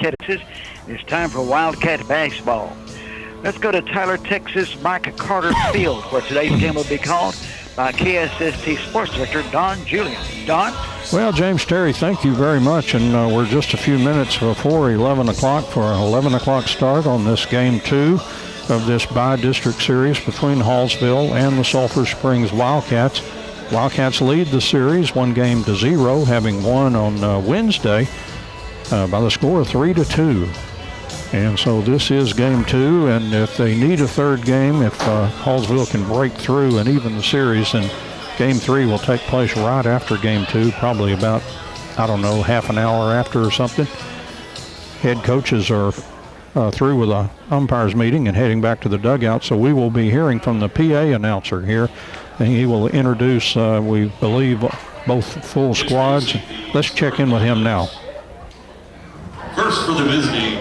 Wildcat. It's time for Wildcat basketball. Let's go to Tyler, Texas, Mike Carter Field, where today's game will be called by KSST Sports Director Don Julian. Don? Well, James Terry, thank you very much. And we're just a few minutes before 11 o'clock for an 11 o'clock start on this Game 2 of this bi-district series between Hallsville and the Sulphur Springs Wildcats. Wildcats lead the series 1-0, having won on Wednesday by the score of 3-2. And so this is Game 2, and if they need a third game, if Hallsville can break through and even the series, then Game 3 will take place right after Game 2, probably about, half an hour after or something. Head coaches are through with the umpires meeting and heading back to the dugout, so we will be hearing from the PA announcer here, and he will introduce, we believe, both full squads. Let's check in with him now. First for the visiting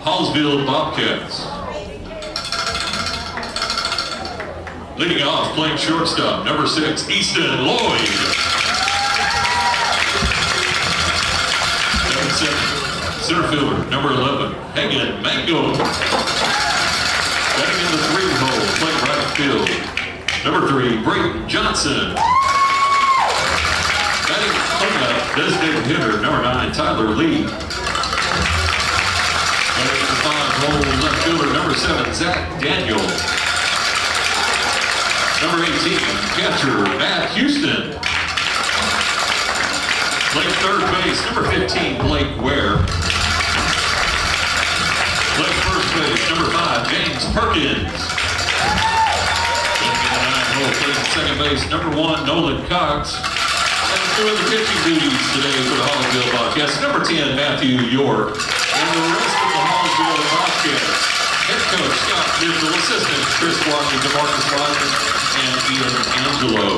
Hallsville Bobcats. Leading off, playing shortstop, number 6, Easton Lloyd. Number 7, center fielder, number 11, Hagan Mango. Batting in the 3 hole, playing right field, number 3, Brayton Johnson. Batting cleanup, designated hitter, number 9, Tyler Lee. Batting in the 5 hole, left fielder, number 7, Zach Daniel. Number 18, catcher, Matt Houston. Playing third base, number 15, Blake Ware. Playing first base, number 5, James Perkins. Playing in the 9 hole, playing second base, number 1, Nolan Cox. And doing the pitching duties today for the Hallsville Bobcats, number 10, Matthew York. And the rest of the Hallsville Bobcats. Head coach Scott Mitchell, assistant Chris Walker, DeMarcus Rogers, and Ian Angelo.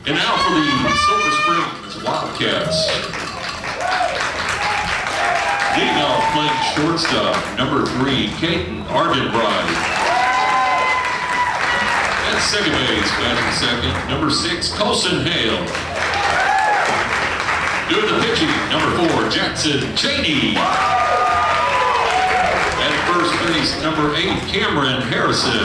And now for the Sulphur Springs Wildcats. Leading off, playing shortstop, number 3, Caden Ardenbride. At second base, batting second, number 6, Colson Hale. Doing the pitching, number 4, Jackson Cheney. At first base, number 8, Cameron Harrison.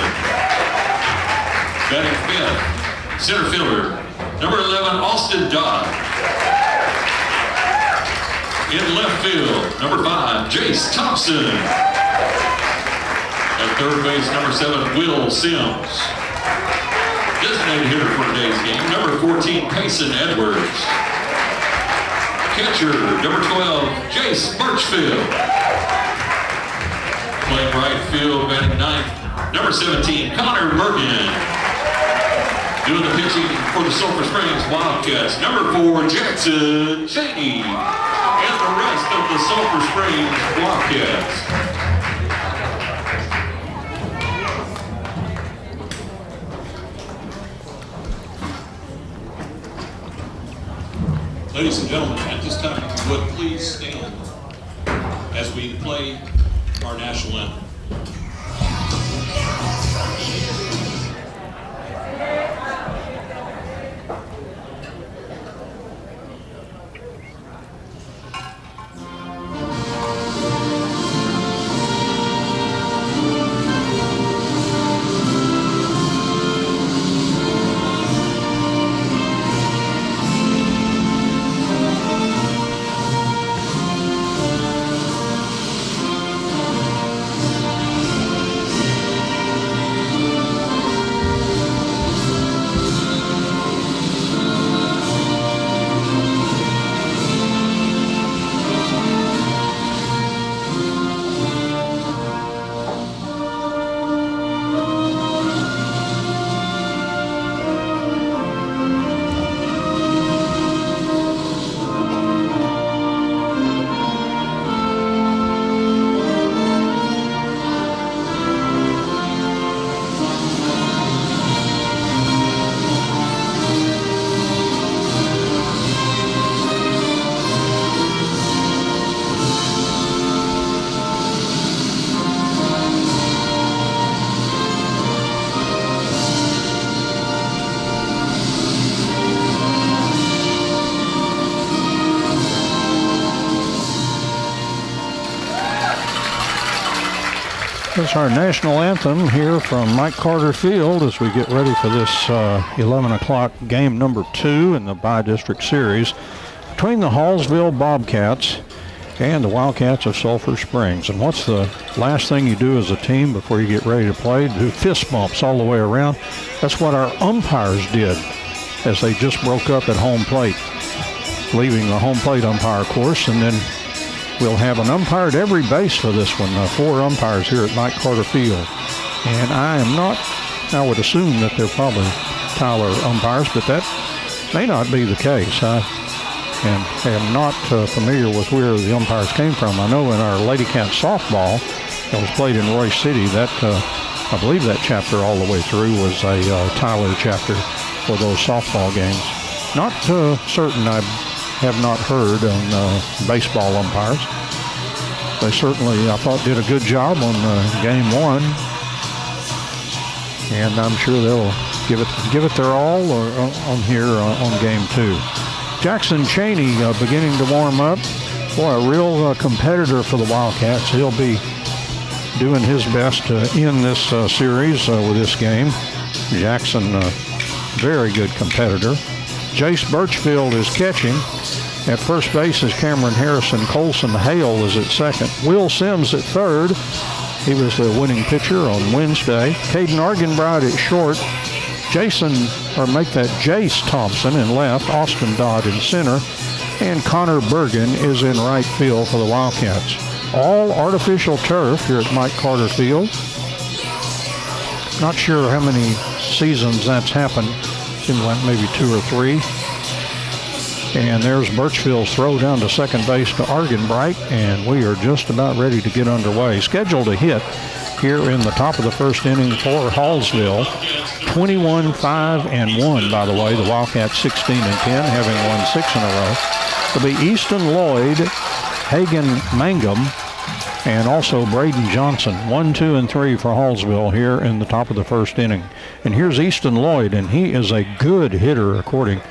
Batting 5th, center fielder, number 11, Austin Dodd. In left field, number 5, Jace Thompson. At third base, number 7, Will Sims. Designated hitter for today's game, number 14, Payson Edwards. Catcher, number 12, Jace Birchfield. Playing right field, batting 9th, number 17, Connor Mergen. Doing the pitching for the Sulphur Springs Wildcats, number 4, Jackson Cheney. And the rest of the Sulphur Springs Wildcats. Ladies and gentlemen, at this time, if you would please stand as we play our national anthem. That's our national anthem here from Mike Carter Field as we get ready for this 11 o'clock game number 2 in the bi-district series between the Hallsville Bobcats and the Wildcats of Sulphur Springs. And what's the last thing you do as a team before you get ready to play? Do fist bumps all the way around. That's what our umpires did as they just broke up at home plate, leaving the home plate umpire course, and then we'll have an umpire at every base for this one, 4 umpires here at Mike Carter Field. And I would assume that they're probably Tyler umpires, but that may not be the case. I am not familiar with where the umpires came from. I know in our Lady Cat softball that was played in Royce City, that I believe that chapter all the way through was a Tyler chapter for those softball games. Not certain. I have not heard on baseball umpires. They certainly, I thought, did a good job on game 1, and I'm sure they'll give it their all on here on game 2. Jackson Cheney beginning to warm up. Boy, a real competitor for the Wildcats. He'll be doing his best to end this series with this game. Jackson, very good competitor. Jace Birchfield is catching. At first base is Cameron Harrison. Colson Hale is at second. Will Sims at third. He was the winning pitcher on Wednesday. Caden Argenbright at short. Jace Thompson in left. Austin Dodd in center. And Connor Bergen is in right field for the Wildcats. All artificial turf here at Mike Carter Field. Not sure how many seasons that's happened. Seems like maybe 2 or 3. And there's Birchfield's throw down to second base to Argenbright, and we are just about ready to get underway. Scheduled to hit here in the top of the first inning for Hallsville. 21-5-1, by the way. The Wildcats 16-10, having won 6 in a row. It'll be Easton Lloyd, Hagan Mangum, and also Braden Johnson. 1, 2, and 3 for Hallsville here in the top of the first inning. And here's Easton Lloyd, and he is a good hitter according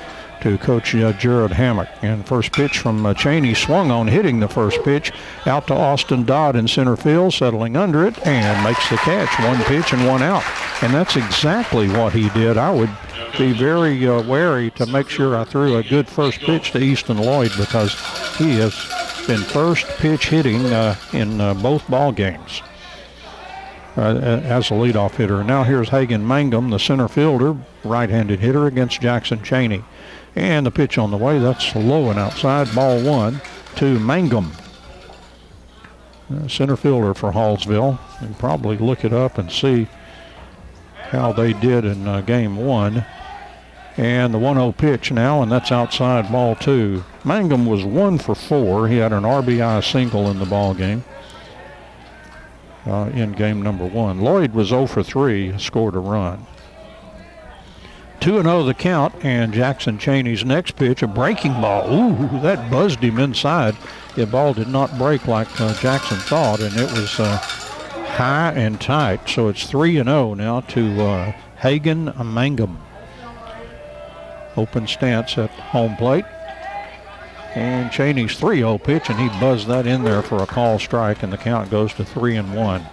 to Coach Jared Hammock. And first pitch from Cheney, swung on, hitting the first pitch out to Austin Dodd in center field, settling under it, and makes the catch. 1 pitch and 1 out. And that's exactly what he did. I would be very wary to make sure I threw a good first pitch to Easton Lloyd, because he has been first pitch hitting in both ball games as a leadoff hitter. Now here's Hagan Mangum, the center fielder, right-handed hitter against Jackson Cheney. And the pitch on the way, that's low and outside, ball 1 to Mangum. Center fielder for Hallsville. You can probably look it up and see how they did in game 1. And the 1-0 pitch now, and that's outside, ball 2. Mangum was 1 for 4. He had an RBI single in the ball game in game number 1. Lloyd was 0 for 3, scored a run. 2-0 the count, and Jackson Cheney's next pitch, a breaking ball. Ooh, that buzzed him inside. The ball did not break like Jackson thought, and it was high and tight. So it's 3-0 now to Hagan Mangum. Open stance at home plate. And Cheney's 3-0 pitch, and he buzzed that in there for a call strike, and the count goes to 3-1.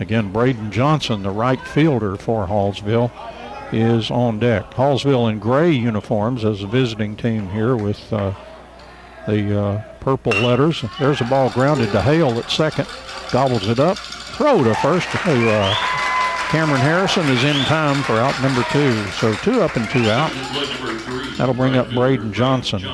Again, Braden Johnson, the right fielder for Hallsville, is on deck. Hallsville in gray uniforms as a visiting team here with the purple letters. There's a ball grounded to Hale at second. Gobbles it up. Throw to first to Cameron Harrison is in time for out number 2. So 2 up and 2 out. That'll bring up Braden Johnson.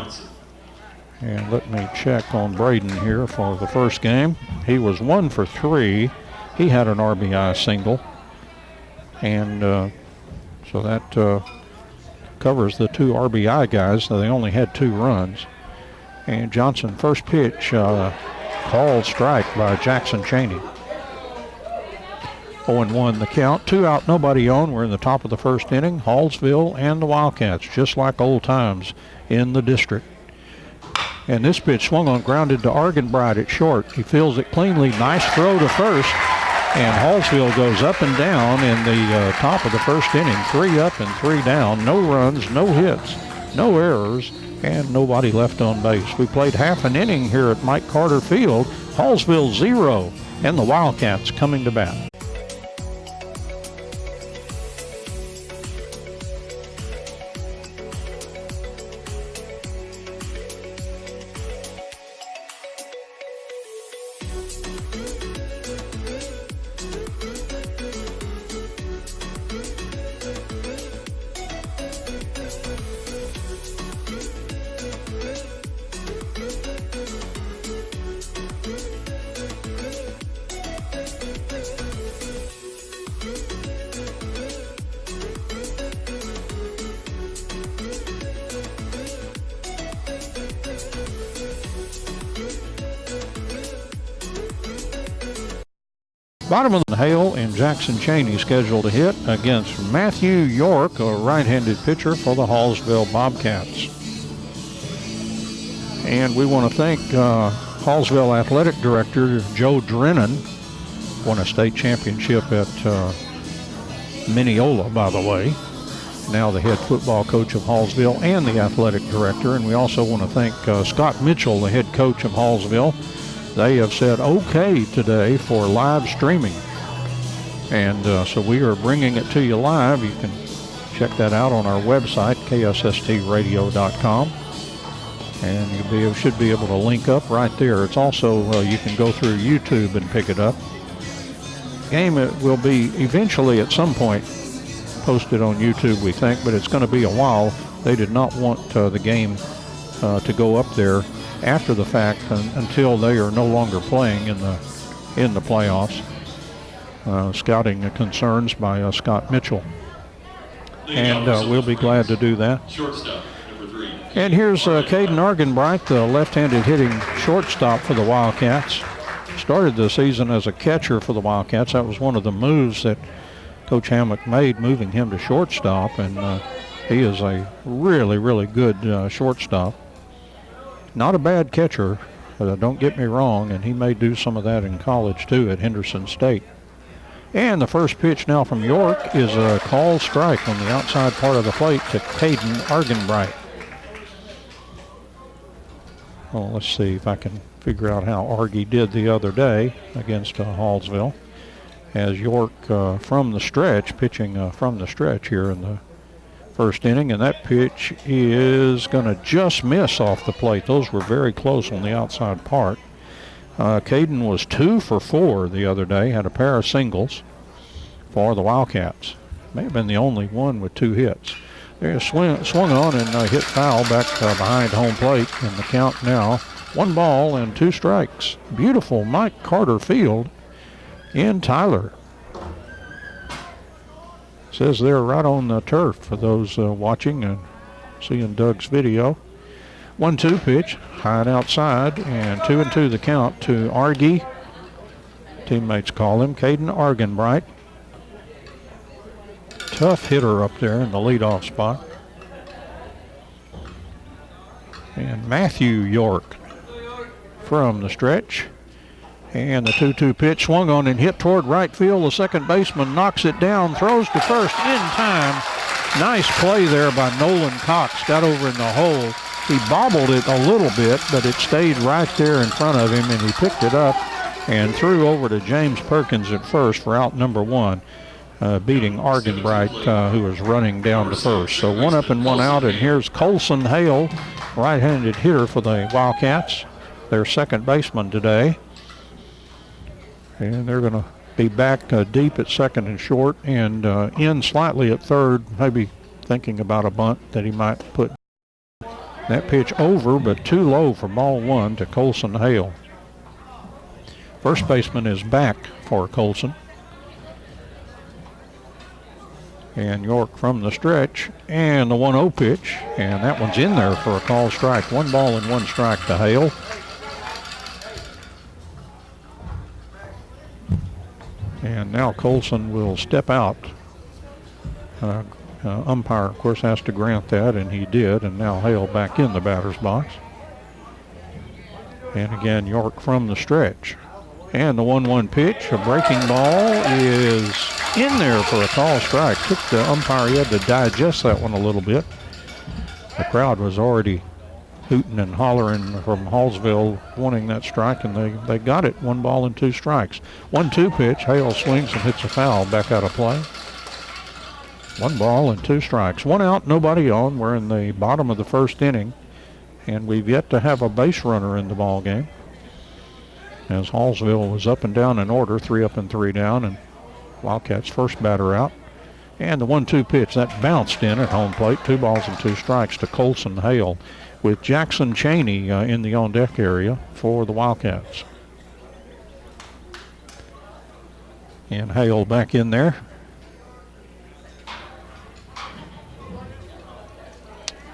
And let me check on Braden here for the first game. He was 1 for 3. He had an RBI single. And so that covers the 2 RBI guys. So they only had 2 runs. And Johnson, first pitch, called strike by Jackson Cheney. 0-1 the count. 2 out, nobody on. We're in the top of the first inning. Hallsville and the Wildcats, just like old times in the district. And this pitch swung on, grounded to Argenbright at short. He fields it cleanly. Nice throw to first. And Hallsville goes up and down in the top of the first inning. 3 up and 3 down. No runs, no hits, no errors, and nobody left on base. We played half an inning here at Mike Carter Field. Hallsville 0 and the Wildcats coming to bat. Bottom of the Hale and Jackson Cheney scheduled to hit against Matthew York, a right-handed pitcher for the Hallsville Bobcats. And we want to thank Hallsville Athletic Director Joe Drennan, won a state championship at Mineola, by the way. Now the head football coach of Hallsville and the athletic director. And we also want to thank Scott Mitchell, the head coach of Hallsville. They have said okay today for live streaming. And so we are bringing it to you live. You can check that out on our website, KSSTradio.com. And you should be able to link up right there. It's also, you can go through YouTube and pick it up. Game will be eventually at some point posted on YouTube, we think, but it's going to be a while. They did not want the game to go up there after the fact until they are no longer playing in the playoffs. Scouting concerns by Scott Mitchell. And we'll be glad to do that. Shortstop, number 3. And here's Caden Argenbright, the left-handed hitting shortstop for the Wildcats. Started the season as a catcher for the Wildcats. That was one of the moves that Coach Hammock made, moving him to shortstop, and he is a really, really good shortstop. Not a bad catcher, don't get me wrong, and he may do some of that in college too at Henderson State. And the first pitch now from York is a called strike on the outside part of the plate to Caden Argenbright. Well, let's see if I can figure out how Argy did the other day against Hallsville. As York from the stretch, pitching from the stretch here in the first inning, and that pitch is going to just miss off the plate. Those were very close on the outside part. Caden was 2 for 4 the other day, had a pair of singles for the Wildcats. May have been the only one with 2 hits. They swung on and hit foul back behind home plate, and the count now 1 ball and 2 strikes. Beautiful Mike Carter Field in Tyler. Says they're right on the turf for those watching and seeing Doug's video. 1-2 pitch, high and outside, and 2-2 the count to Argy. Teammates call him Caden Argenbright. Tough hitter up there in the leadoff spot. And Matthew York from the stretch. And the 2-2 pitch swung on and hit toward right field. The second baseman knocks it down, throws to first in time. Nice play there by Nolan Cox. Got over in the hole. He bobbled it a little bit, but it stayed right there in front of him, and he picked it up and threw over to James Perkins at first for out number 1, beating Argenbright, who was running down to first. So 1 up and 1 out, and here's Colson Hale, right-handed hitter for the Wildcats, their second baseman today. And they're going to be back deep at second and short, and in slightly at third, maybe thinking about a bunt that he might put that pitch over, but too low for ball 1 to Colson Hale. First baseman is back for Colson. And York from the stretch, and the 1-0 pitch, and that one's in there for a called strike. 1 ball and 1 strike to Hale. And now Colson will step out. Umpire, of course, has to grant that, and he did, and now Hale back in the batter's box. And again, York from the stretch. And the 1-1 pitch, a breaking ball, is in there for a call strike. Took the umpire, he had to digest that one a little bit. The crowd was already hooting and hollering from Hallsville wanting that strike, and they got it. 1 ball and 2 strikes. 1-2 pitch. Hale swings and hits a foul back out of play. 1 ball and 2 strikes. 1 out, nobody on. We're in the bottom of the first inning, and we've yet to have a base runner in the ball game, as Hallsville was up and down in order, 3 up and 3 down, and Wildcats first batter out. And the 1-2 pitch, that bounced in at home plate. 2 balls and 2 strikes to Colson Hale, with Jackson Cheney in the on-deck area for the Wildcats. And Hale back in there.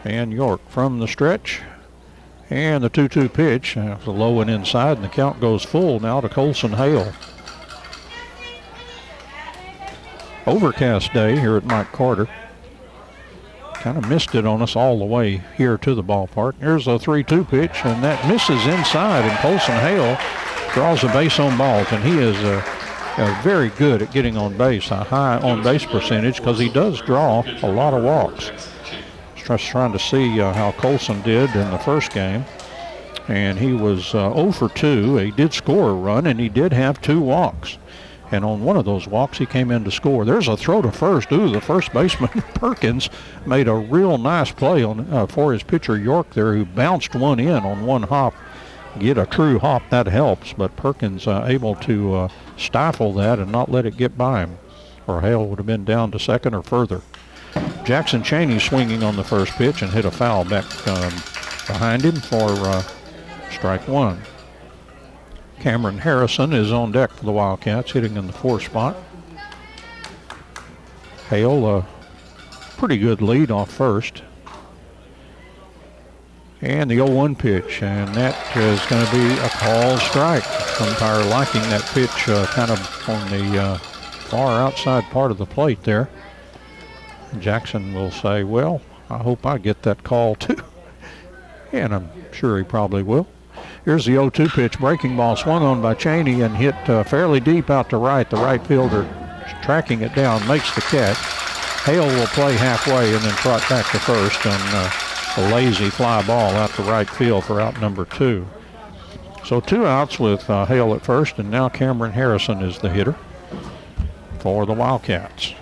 And York from the stretch. And the 2-2 pitch, the low and inside, and the count goes full now to Colson Hale. Overcast day here at Mike Carter. Kind of missed it on us all the way here to the ballpark. Here's a 3-2 pitch, and that misses inside, and Colson Hale draws a base on balls, and he is very good at getting on base, a high on-base percentage, because he does draw a lot of walks. Just trying to see how Colson did in the first game, and he was 0 for 2. He did score a run, and he did have 2 walks. And on one of those walks, he came in to score. There's a throw to first. Ooh, the first baseman, Perkins, made a real nice play on for his pitcher, York, there, who bounced one in on 1 hop. Get a true hop, that helps, but Perkins able to stifle that and not let it get by him, or Hale would have been down to second or further. Jackson Cheney swinging on the first pitch and hit a foul back behind him for strike 1. Cameron Harrison is on deck for the Wildcats, hitting in the 4th spot. Hale, a pretty good lead off first. And the 0-1 pitch, and that is going to be a called strike. Umpire liking that pitch kind of on the far outside part of the plate there. Jackson will say, well, I hope I get that call too. And I'm sure he probably will. Here's the 0-2 pitch, breaking ball swung on by Cheney and hit fairly deep out to right. The right fielder tracking it down makes the catch. Hale will play halfway and then trot back to first, and a lazy fly ball out to right field for out number 2. So 2 outs with Hale at first, and now Cameron Harrison is the hitter for the Wildcats.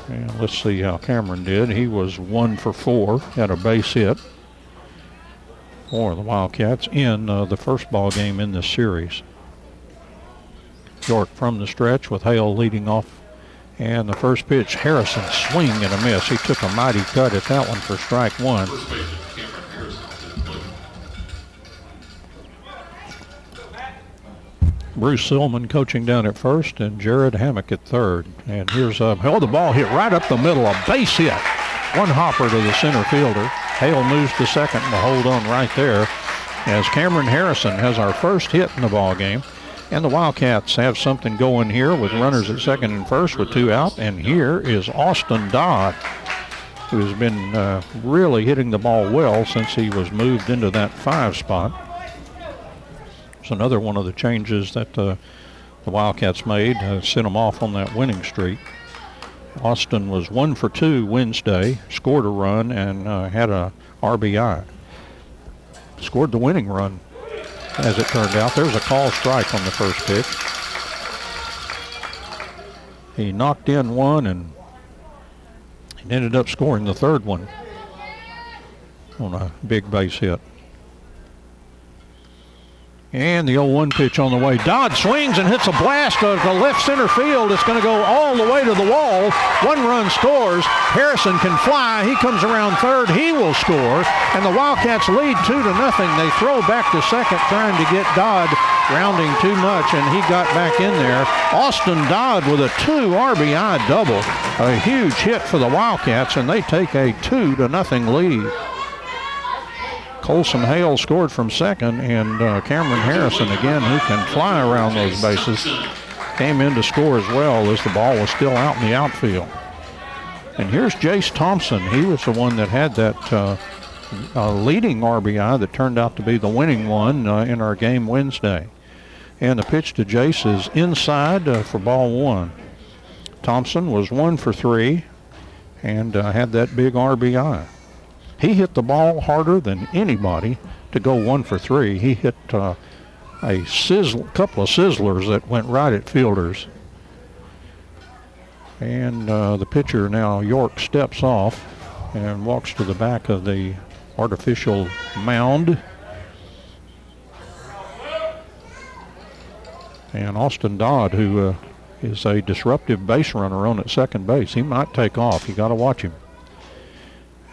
And let's see how Cameron did. He was 1 for 4, had a base hit for the Wildcats in the first ball game in this series. York from the stretch with Hale leading off. And the first pitch, Harrison swing and a miss. He took a mighty cut at that one for strike 1. Bruce Silman coaching down at first, and Jared Hammock at third. And here's the ball hit right up the middle, a base hit. 1 hopper to the center fielder. Hale moves to second and the hold on right there, as Cameron Harrison has our first hit in the ball game. And the Wildcats have something going here with runners at second and first with 2 out. And here is Austin Dodd, who has been really hitting the ball well since he was moved into that 5 spot. It's another one of the changes that the Wildcats made, sent them off on that winning streak. Austin was 1 for 2 Wednesday, scored a run and had a RBI. Scored the winning run, as it turned out. There's a call strike on the first pitch. He knocked in one and ended up scoring the third one on a big base hit. And the 0-1 pitch on the way. Dodd swings and hits a blast to left center field. It's going to go all the way to the wall. 1 run scores. Harrison can fly. He comes around third. He will score. And the Wildcats lead 2-0. They throw back to second, trying to get Dodd rounding too much, and he got back in there. Austin Dodd with a 2 RBI double. A huge hit for the Wildcats, and they take a 2-0 lead. Colson Hale scored from second, and Cameron Harrison, again, who can fly around those bases, came in to score as well as the ball was still out in the outfield. And here's Jace Thompson. He was the one that had that leading RBI that turned out to be the winning one in our game Wednesday. And the pitch to Jace is inside for ball 1. Thompson was 1 for 3 and had that big RBI. He hit the ball harder than anybody to go 1 for 3. He hit a couple of sizzlers that went right at fielders. And the pitcher now, York, steps off and walks to the back of the artificial mound. And Austin Dodd, who is a disruptive base runner on at second base, he might take off. You got to watch him.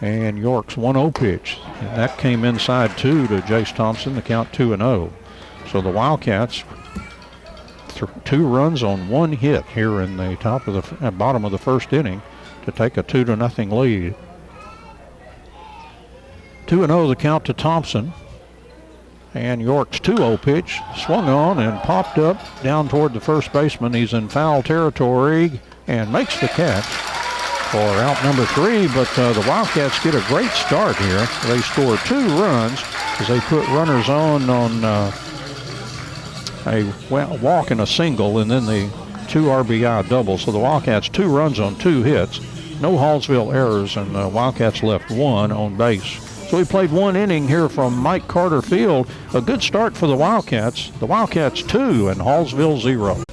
And York's 1-0 pitch. And that came inside 2 to Jace Thompson, the count 2-0. So the Wildcats, 2 runs on 1 hit here in the bottom of the first inning to take a 2-0 lead. 2-0 the count to Thompson. And York's 2-0 pitch swung on and popped up down toward the first baseman. He's in foul territory and makes the catch for out number 3, but the Wildcats get a great start here. They score 2 runs as they put runners on a walk and a single, and then the 2 RBI double. So the Wildcats 2 runs on 2 hits, no Hallsville errors, and the Wildcats left 1 on base. So we played 1 inning here from Mike Carter Field. A good start for the Wildcats. The Wildcats 2 and Hallsville 0.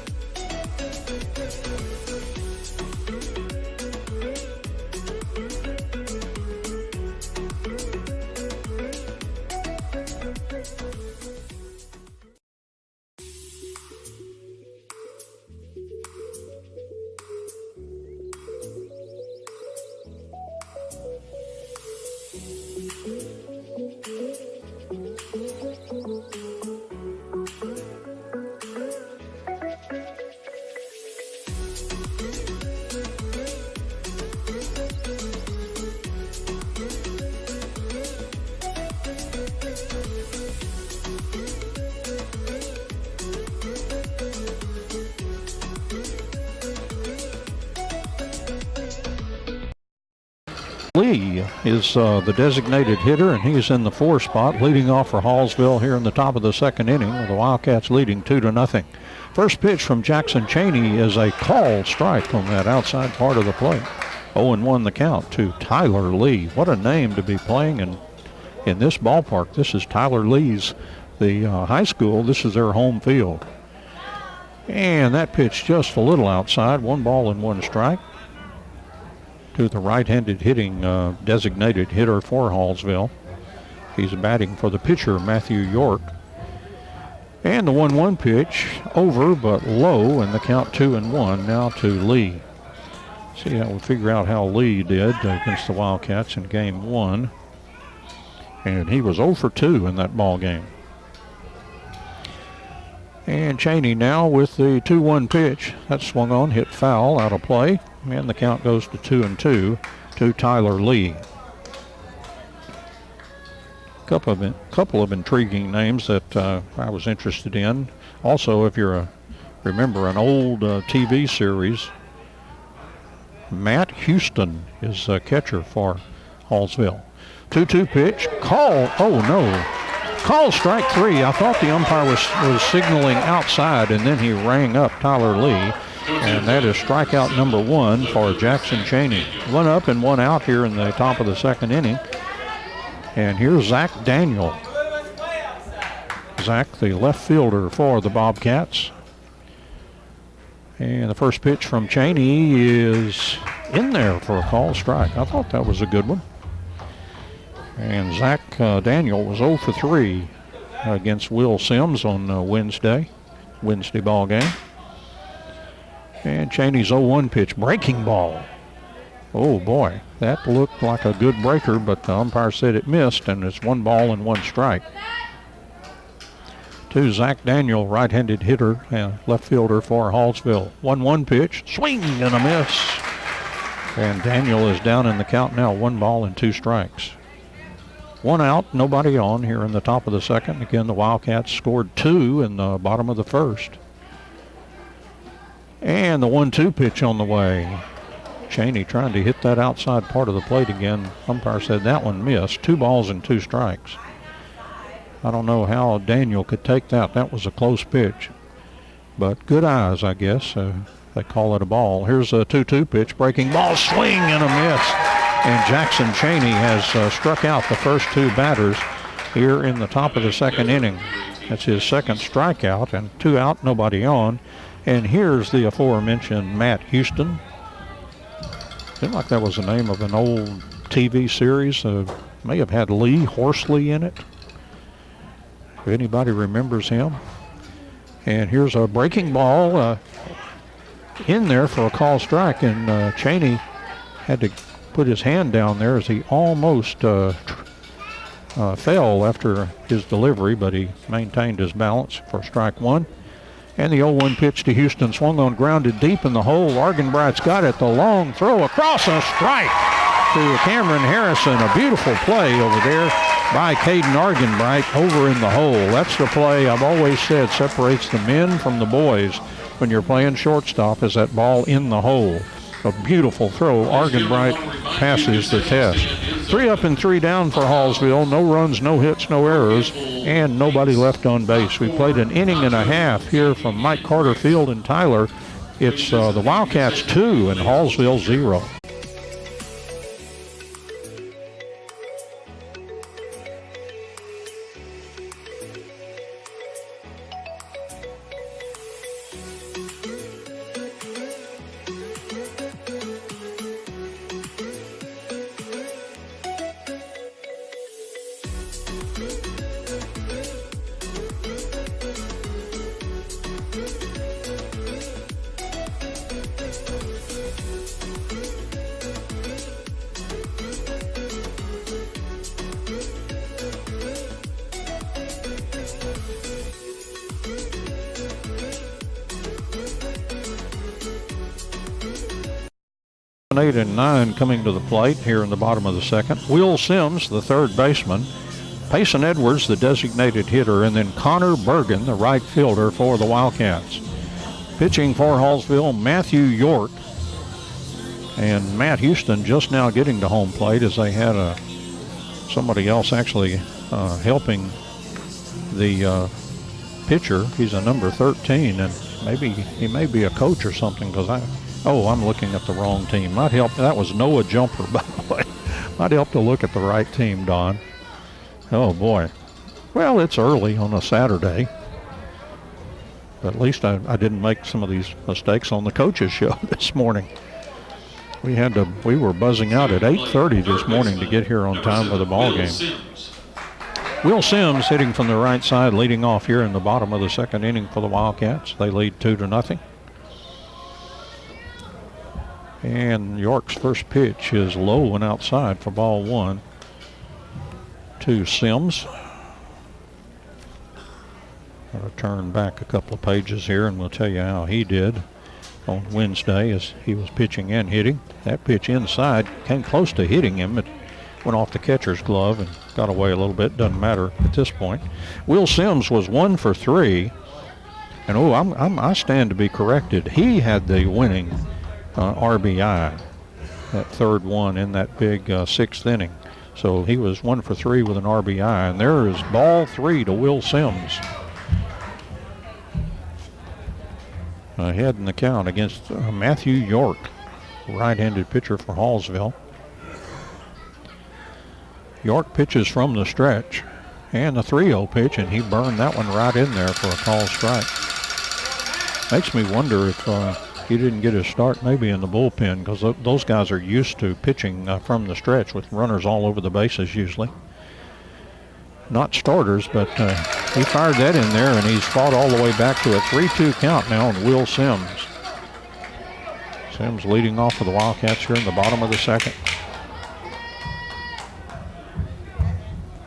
Lee is the designated hitter, and he's in the 4 spot, leading off for Hallsville here in the top of the second inning, with the Wildcats leading 2-0. First pitch from Jackson Cheney is a called strike on that outside part of the plate. 0-1 the count to Tyler Lee. What a name to be playing in this ballpark. This is Tyler Lee's, the high school. This is their home field. And that pitch just a little outside. 1 ball and 1 strike. To the right-handed hitting designated hitter for Hallsville. He's batting for the pitcher, Matthew York. And the 1-1 pitch over but low, and the count 2-1 now to Lee. See how we figure out how Lee did against the Wildcats in game 1. And he was 0 for 2 in that ball game. And Cheney now with the 2-1 pitch. That swung on, hit foul, out of play. And the count goes to 2-2 to Tyler Lee. Couple of intriguing names that I was interested in. Also, if you remember an old TV series, Matt Houston is a catcher for Hallsville. 2-2 pitch, call, oh no. Call strike 3. I thought the umpire was signaling outside, and then he rang up Tyler Lee. And that is strikeout number 1 for Jackson Cheney. 1 up and 1 out here in the top of the second inning. And here's Zach Daniel. Zach, the left fielder for the Bobcats. And the first pitch from Cheney is in there for a call strike. I thought that was a good one. And Zach Daniel was 0 for 3 against Will Sims on Wednesday ball game. And Cheney's 0-1 pitch, breaking ball. Oh boy, that looked like a good breaker, but the umpire said it missed, and it's 1 ball and 1 strike. To Zach Daniel, right-handed hitter and left fielder for Hallsville. 1-1 pitch, swing and a miss. And Daniel is down in the count now, 1 ball and 2 strikes. 1 out, nobody on here in the top of the second. Again, the Wildcats scored 2 in the bottom of the first. And the 1-2 pitch on the way. Cheney trying to hit that outside part of the plate again. Umpire said that one missed. 2 balls and 2 strikes. I don't know how Daniel could take that. That was a close pitch. But good eyes, I guess. They call it a ball. Here's a 2-2 pitch. Breaking ball, swing and a miss. And Jackson Cheney has struck out the first two batters here in the top of the second inning. That's his second strikeout, and 2 out, nobody on. And here's the aforementioned Matt Houston. Seemed like that was the name of an old TV series. May have had Lee Horsley in it, if anybody remembers him. And here's a breaking ball in there for a call strike, and Cheney had to put his hand down there as he almost fell after his delivery, but he maintained his balance for strike one. And the 0-1 pitch to Houston swung on, grounded deep in the hole. Argenbright's got it. The long throw across, a strike to Cameron Harrison. A beautiful play over there by Caden Argenbright over in the hole. That's the play I've always said separates the men from the boys when you're playing shortstop, is that ball in the hole. A beautiful throw. Argenbright passes the test. 3 up and 3 down for Hallsville. No runs, no hits, no errors, and nobody left on base. We played an inning and a half here from Mike Carter Field in Tyler. It's the Wildcats 2 and Hallsville 0. Eight and 9 coming to the plate here in the bottom of the second. Will Sims, the third baseman. Payson Edwards, the designated hitter, and then Connor Bergen, the right fielder for the Wildcats. Pitching for Hallsville, Matthew York. And Matt Houston just now getting to home plate, as they had somebody else actually helping the pitcher. He's a number 13, and maybe he may be a coach or something, because I'm looking at the wrong team. Might help. That was Noah Jumper, by the way. Might help to look at the right team, Don. Oh, boy. Well, it's early on a Saturday. But at least I didn't make some of these mistakes on the coaches' show this morning. We were buzzing out at 8:30 this morning to get here on time for the ball game. Will Sims hitting from the right side, leading off here in the bottom of the second inning for the Wildcats. They lead 2-0. And York's first pitch is low and outside for ball one to Sims. I'll turn back a couple of pages here and we'll tell you how he did on Wednesday as he was pitching and hitting. That pitch inside came close to hitting him. It went off the catcher's glove and got away a little bit. Doesn't matter at this point. Will Sims was 1 for 3. And I stand to be corrected. He had the winning RBI, that third one in that big sixth inning. So he was 1 for 3 with an RBI, and there is ball 3 to Will Sims. Ahead in the count against Matthew York, right-handed pitcher for Hallsville. York pitches from the stretch, and the 3-0 pitch, and he burned that one right in there for a call strike. Makes me wonder if he didn't get his start maybe in the bullpen, because those guys are used to pitching from the stretch with runners all over the bases usually. Not starters, but he fired that in there, and he's fought all the way back to a 3-2 count now on Will Sims. Sims leading off for the Wildcats here in the bottom of the second.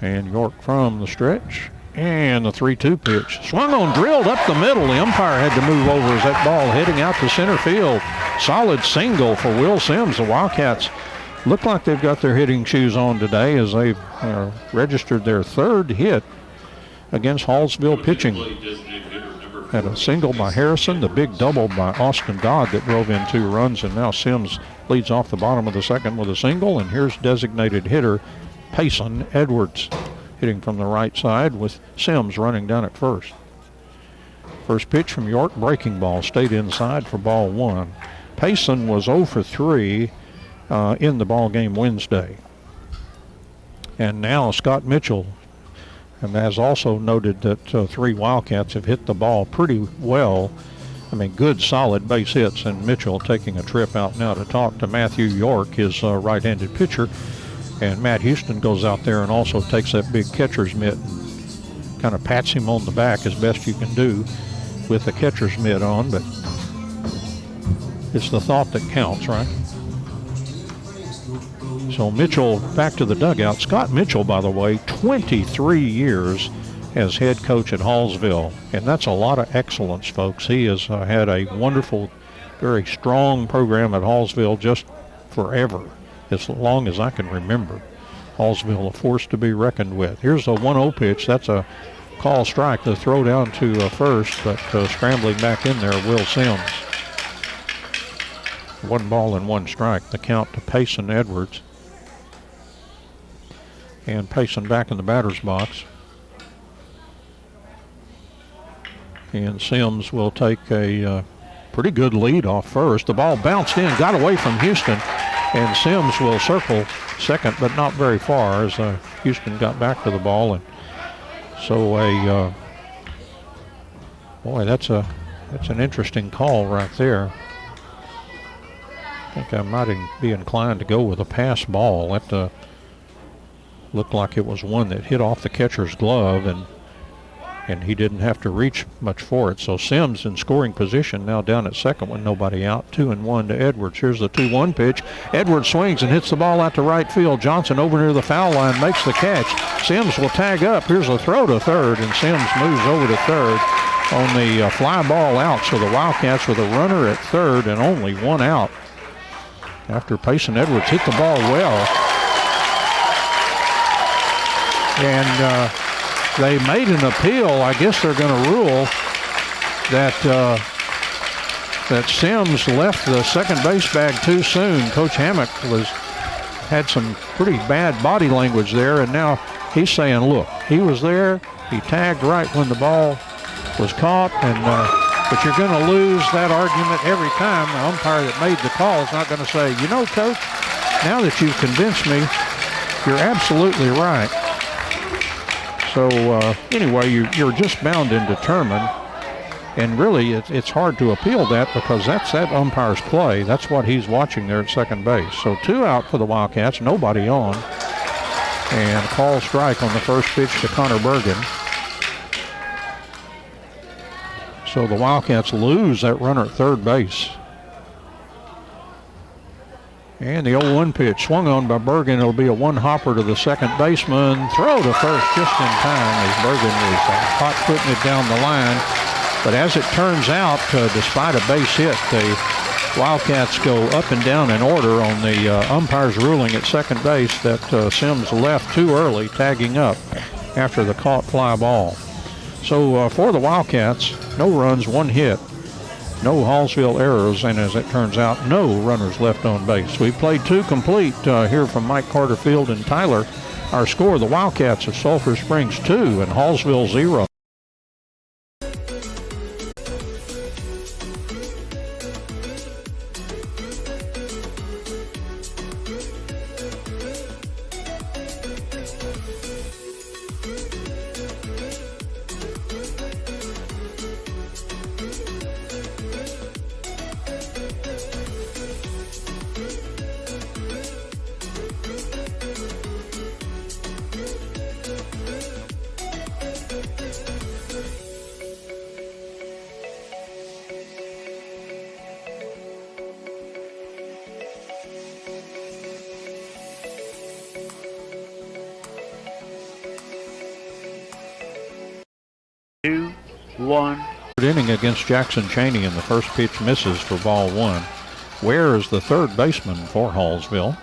And York from the stretch. And the 3-2 pitch. Swung on, drilled up the middle. The umpire had to move over as that ball heading out to center field. Solid single for Will Sims. The Wildcats look like they've got their hitting shoes on today as they've registered their third hit against Hallsville pitching. Had a single by Harrison, the big double by Austin Dodd that drove in 2 runs, and now Sims leads off the bottom of the second with a single, and here's designated hitter Payson Edwards hitting from the right side with Sims running down at first. First pitch from York, breaking ball, stayed inside for ball 1. Payson was 0 for 3 in the ball game Wednesday. And now Scott Mitchell has also noted that 3 Wildcats have hit the ball pretty well. I mean, good, solid base hits, and Mitchell taking a trip out now to talk to Matthew York, his right-handed pitcher. And Matt Houston goes out there and also takes that big catcher's mitt and kind of pats him on the back as best you can do with the catcher's mitt on, but it's the thought that counts, right? So Mitchell back to the dugout. Scott Mitchell, by the way, 23 years as head coach at Hallsville, and that's a lot of excellence, folks. He has had a wonderful, very strong program at Hallsville just forever, as long as I can remember. Hallsville, a force to be reckoned with. Here's a 1-0 pitch. That's a call strike. The throw down to first, but scrambling back in there, Will Sims. 1 ball and 1 strike. The count to Payson Edwards. And Payson back in the batter's box. And Sims will take a pretty good lead off first. The ball bounced in, got away from Houston, and Sims will circle second, but not very far as Houston got back to the ball. And so boy, that's an interesting call right there. I think I might be inclined to go with a pass ball. That looked like it was one that hit off the catcher's glove, and he didn't have to reach much for it. So Sims in scoring position now down at second with nobody out. 2-1 to Edwards. Here's the 2-1 pitch. Edwards swings and hits the ball out to right field. Johnson over near the foul line makes the catch. Sims will tag up. Here's a throw to third, and Sims moves over to third on the fly ball out. So the Wildcats with a runner at third and only 1 out after Payson Edwards hit the ball well. And they made an appeal. I guess they're going to rule that Sims left the second base bag too soon. Coach Hammock had some pretty bad body language there, and now he's saying, look, he was there, he tagged right when the ball was caught, and but you're going to lose that argument every time. The umpire that made the call is not going to say, you know, Coach, now that you've convinced me, you're absolutely right. So anyway, you're just bound and determined, and really it's hard to appeal that because that's that umpire's play. That's what he's watching there at second base. So 2 out for the Wildcats, nobody on, and call strike on the first pitch to Connor Bergen. So the Wildcats lose that runner at third base. And the 0-1 pitch swung on by Bergen. It'll be a 1-hopper to the second baseman. Throw to first just in time as Bergen was hot footing it down the line. But as it turns out, despite a base hit, the Wildcats go up and down in order on the umpire's ruling at second base that Sims left too early, tagging up after the caught fly ball. So for the Wildcats, no runs, 1 hit. No Hallsville errors, and as it turns out, no runners left on base. We played 2 complete here from Mike Carter Field and Tyler. Our score, the Wildcats of Sulphur Springs 2 and Hallsville 0. Inning against Jackson Cheney, and the first pitch misses for ball 1. Ware is the third baseman for Hallsville.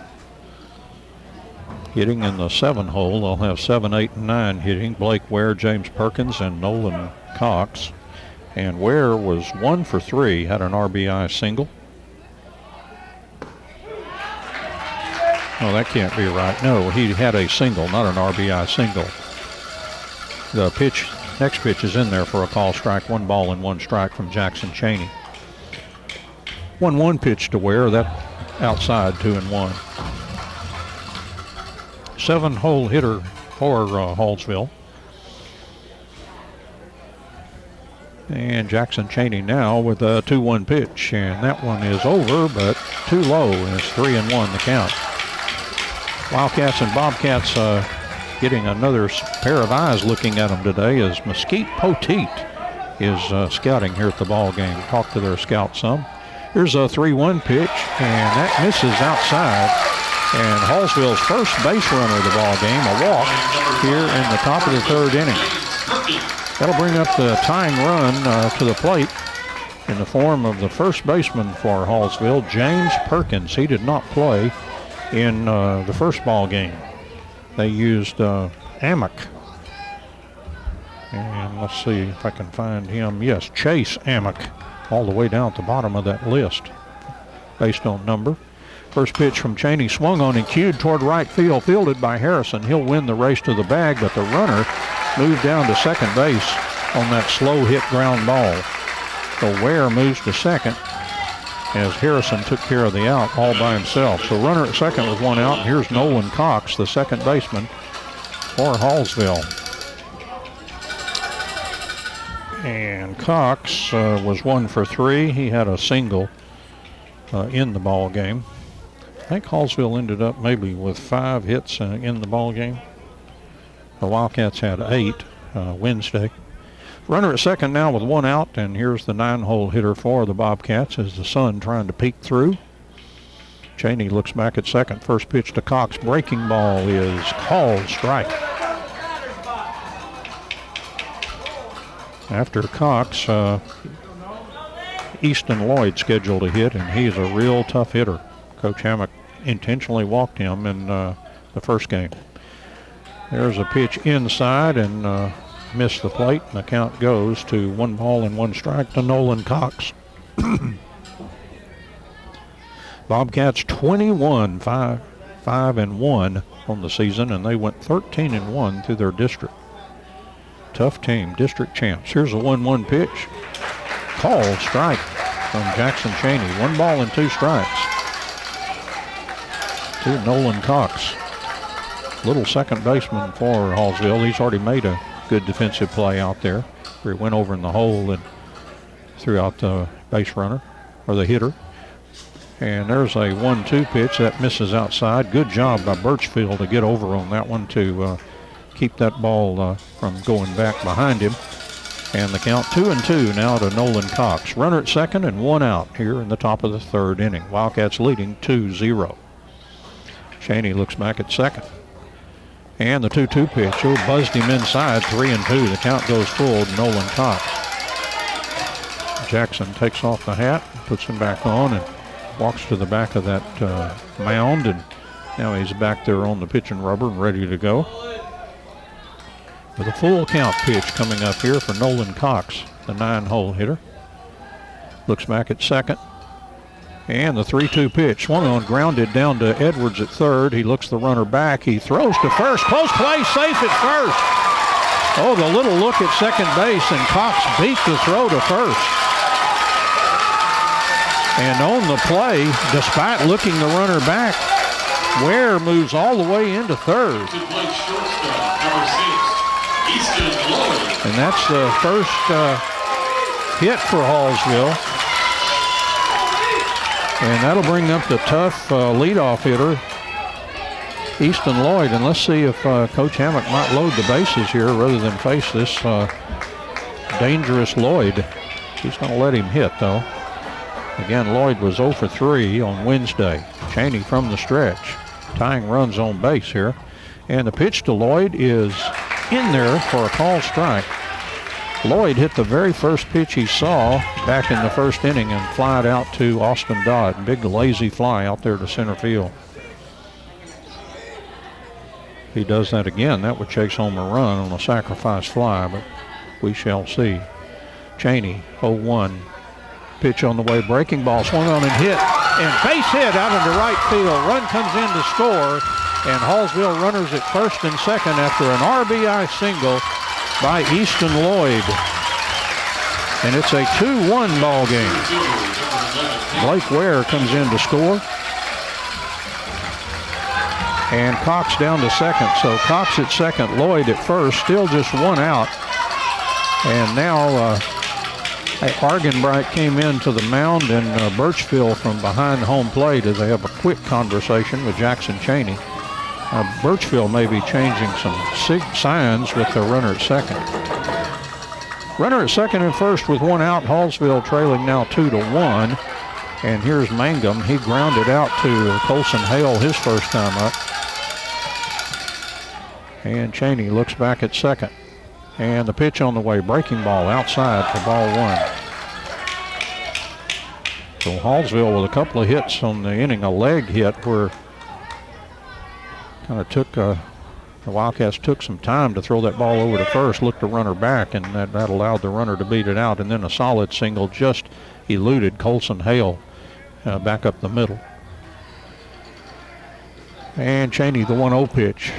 Hitting in the 7 hole, they'll have 7, 8, and 9 hitting. Blake Ware, James Perkins, and Nolan Cox. And Ware was 1 for 3, had an RBI single. Oh, that can't be right. No, he had a single, not an RBI single. The next pitch is in there for a call strike. 1 ball and 1 strike from Jackson Cheney. 1-1 pitch to Ware. That outside 2-1. 7-hole hitter for Hallsville. And Jackson Cheney now with a 2-1 pitch, and that one is over, but too low, and it's 3-1 the count. Wildcats and Bobcats getting another pair of eyes looking at them today as Mesquite Poteet is scouting here at the ball game. Talk to their scout some. Here's a 3-1 pitch, and that misses outside. And Hallsville's first base runner of the ball game, a walk here in the top of the third inning. That'll bring up the tying run to the plate in the form of the first baseman for Hallsville, James Perkins. He did not play in the first ball game. They used Amick. And let's see if I can find him. Yes, Chase Amick, all the way down at the bottom of that list based on number. First pitch from Cheney swung on and cued toward right field, fielded by Harrison. He'll win the race to the bag, but the runner moved down to second base on that slow hit ground ball. So Ware moves to second as Harrison took care of the out all by himself. So runner at second with one out. And here's Nolan Cox, the second baseman for Hallsville. And Cox was 1 for 3. He had a single in the ball game. I think Hallsville ended up maybe with 5 hits in the ball game. The Wildcats had 8 Wednesday. Runner at second now with one out, and here's the 9-hole hitter for the Bobcats as the sun trying to peek through. Cheney looks back at second. First pitch to Cox. Breaking ball is called strike. After Cox, Easton Lloyd scheduled a hit, and he's a real tough hitter. Coach Hammock intentionally walked him in the first game. There's a pitch inside and missed the plate, and the count goes to 1 ball and 1 strike to Nolan Cox. Bobcats 21, 5-1 on the season, and they went 13-1 through their district. Tough team, district champs. Here's a 1-1 pitch. Called strike from Jackson Cheney. 1 ball and 2 strikes to Nolan Cox. Little second baseman for Hallsville. He's already made a good defensive play out there where he went over in the hole and threw out the base runner, or the hitter. And there's a 1-2 pitch that misses outside. Good job by Birchfield to get over on that one to keep that ball from going back behind him. And the count 2-2 now to Nolan Cox. Runner at second and 1 out here in the top of the third inning. Wildcats leading 2-0. Cheney looks back at second. And the 2-2 pitch. Oh, buzzed him inside. 3-2. The count goes full to Nolan Cox. Jackson takes off the hat, puts him back on, and walks to the back of that mound. And now he's back there on the pitching rubber and ready to go. With a full count pitch coming up here for Nolan Cox, the 9-hole hitter. Looks back at second. And the 3-2 pitch. Swung on, grounded down to Edwards at third. He looks the runner back. He throws to first. Close play, safe at first. Oh, the little look at second base, and Cox beat the throw to first. And on the play, despite looking the runner back, Ware moves all the way into third. And that's the first hit for Hallsville. And that'll bring up the tough leadoff hitter, Easton Lloyd. And let's see if Coach Hammock might load the bases here rather than face this dangerous Lloyd. He's going to let him hit, though. Again, Lloyd was 0 for 3 on Wednesday. Cheney from the stretch, tying runs on base here. And the pitch to Lloyd is in there for a called strike. Lloyd hit the very first pitch he saw back in the first inning and flied out to Austin Dodd. Big lazy fly out there to center field. If he does that again, that would chase home a run on a sacrifice fly, but we shall see. Cheney, 0-1. Pitch on the way, breaking ball, swung on and hit. And base hit out into right field. Run comes in to score. And Hallsville runners at first and second after an RBI single by Easton Lloyd. And it's a 2-1 ball game. Blake Ware comes in to score. And Cox down to second. So Cox at second, Lloyd at first, still just one out. And now Argenbright came into the mound, and Birchfield from behind home plate as they have a quick conversation with Jackson Cheney. Birchfield may be changing some signs with the runner at second. Runner at second and first with one out. Hallsville trailing now 2-1. And here's Mangum. He grounded out to Colson Hale his first time up. And Cheney looks back at second. And the pitch on the way. Breaking ball outside for ball one. So Hallsville with a couple of hits on the inning. A leg hit where kind of took the Wildcats took some time to throw that ball over to first, looked the runner back, and that allowed the runner to beat it out. And then a solid single just eluded Colson Hale back up the middle. And Cheney, the 1-0 pitch.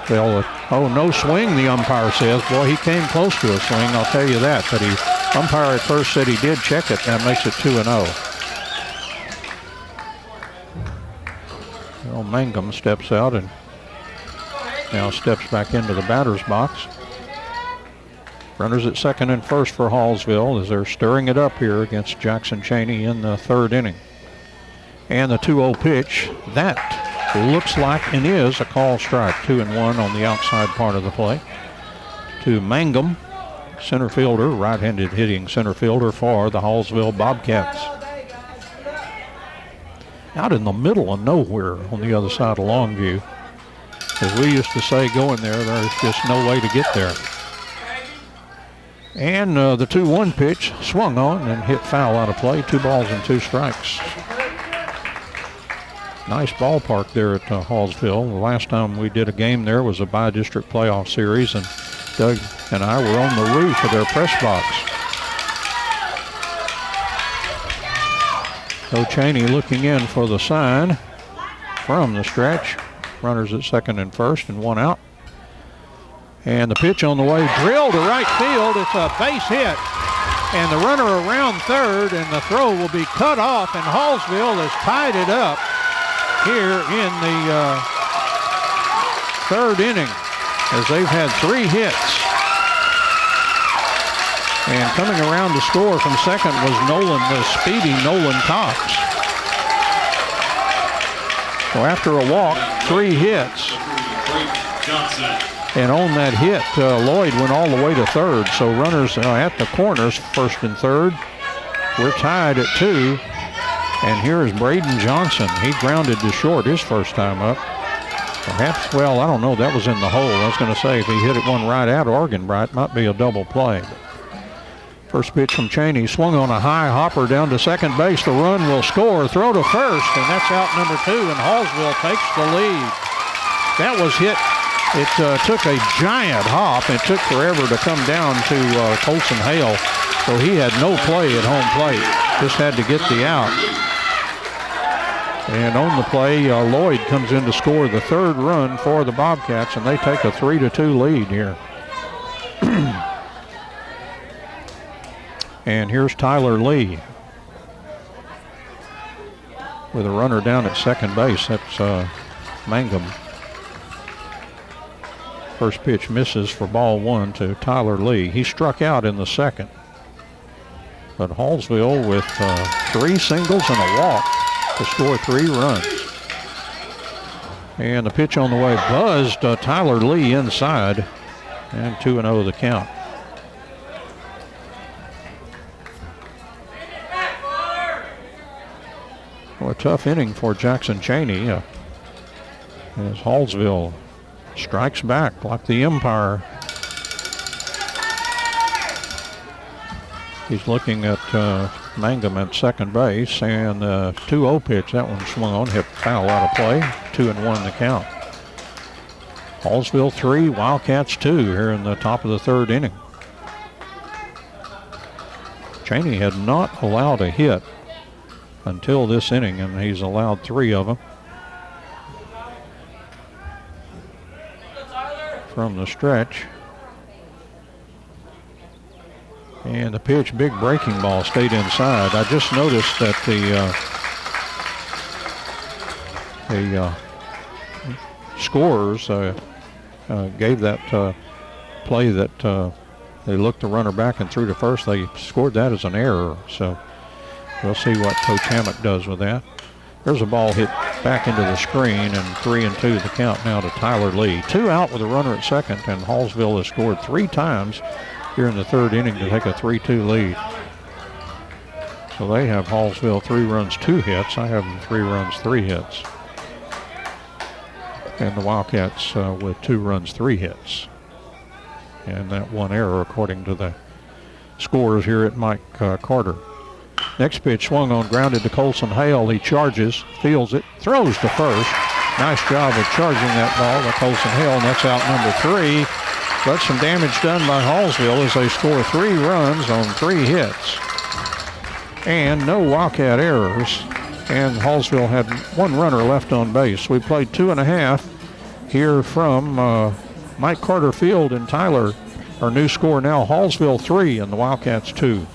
Well, no swing, the umpire says. Boy, he came close to a swing, I'll tell you that. But umpire at first said he did check it. That makes it 2-0. Well, Mangum steps out and now steps back into the batter's box. Runners at second and first for Hallsville as they're stirring it up here against Jackson Cheney in the third inning. And the 2-0 pitch, that looks like and is a call strike. 2-1 on the outside part of the play to Mangum, center fielder, right-handed hitting center fielder for the Hallsville Bobcats. Out in the middle of nowhere on the other side of Longview. As we used to say, going there's just no way to get there. And the 2-1 pitch swung on and hit foul out of play. 2 balls and 2 strikes. Nice ballpark there at Hallsville. The last time we did a game there was a bi-district playoff series, and Doug and I were on the roof of their press box. So Cheney looking in for the sign from the stretch. Runners at second and first and one out. And the pitch on the way, drilled to right field. It's a base hit. And the runner around third, and the throw will be cut off, and Hallsville has tied it up here in the third inning as they've had 3 hits. And coming around to score from second was the speedy Nolan Cox. So after a walk, 3 hits. And on that hit, Lloyd went all the way to third. So runners at the corners, first and third. We're tied at 2. And here is Braden Johnson. He grounded to short his first time up. Perhaps, well, I don't know. That was in the hole. I was going to say if he hit it one right out, Argenbright might be a double play. First pitch from Cheney, swung on a high hopper down to second base. The run will score, throw to first, and that's out number 2, and Hallsville takes the lead. That was hit. It took a giant hop. It took forever to come down to Colson Hale, so he had no play at home plate. Just had to get the out. And on the play, Lloyd comes in to score the third run for the Bobcats, and they take a 3-2 lead here. And here's Tyler Lee with a runner down at second base. That's Mangum. First pitch misses for ball 1 to Tyler Lee. He struck out in the second. But Hallsville with 3 singles and a walk to score 3 runs. And the pitch on the way buzzed Tyler Lee inside, and 2-0 the count. Well, a tough inning for Jackson Cheney as Hallsville strikes back like the umpire. He's looking at Mangum at second base, and 2-0 pitch, that one swung on, hit foul out of play. 2-1 the count. Hallsville 3, Wildcats 2 here in the top of the third inning. Cheney had not allowed a hit until this inning, and he's allowed 3 of them. From the stretch. And the pitch, big breaking ball, stayed inside. I just noticed that the scorers gave that play that they looked the runner back and threw to first. They scored that as an error. So we'll see what Coach Hammett does with that. There's a ball hit back into the screen, and 3-2 the count now to Tyler Lee. 2 out with a runner at second, and Hallsville has scored 3 times here in the third inning to take a 3-2 lead. So they have Hallsville 3 runs, 2 hits. I have them 3 runs, 3 hits. And the Wildcats with 2 runs, 3 hits. And that 1 error according to the scores here at Mike Carter. Next pitch swung on, grounded to Colson Hale. He charges, fields it, throws to first. Nice job of charging that ball by Colson Hale, and that's out number 3. But some damage done by Hallsville as they score 3 runs on 3 hits. And no Wildcat errors. And Hallsville had 1 runner left on base. We played 2.5 here from Mike Carter Field in Tyler. Our new score now, Hallsville 3 and the Wildcats 2.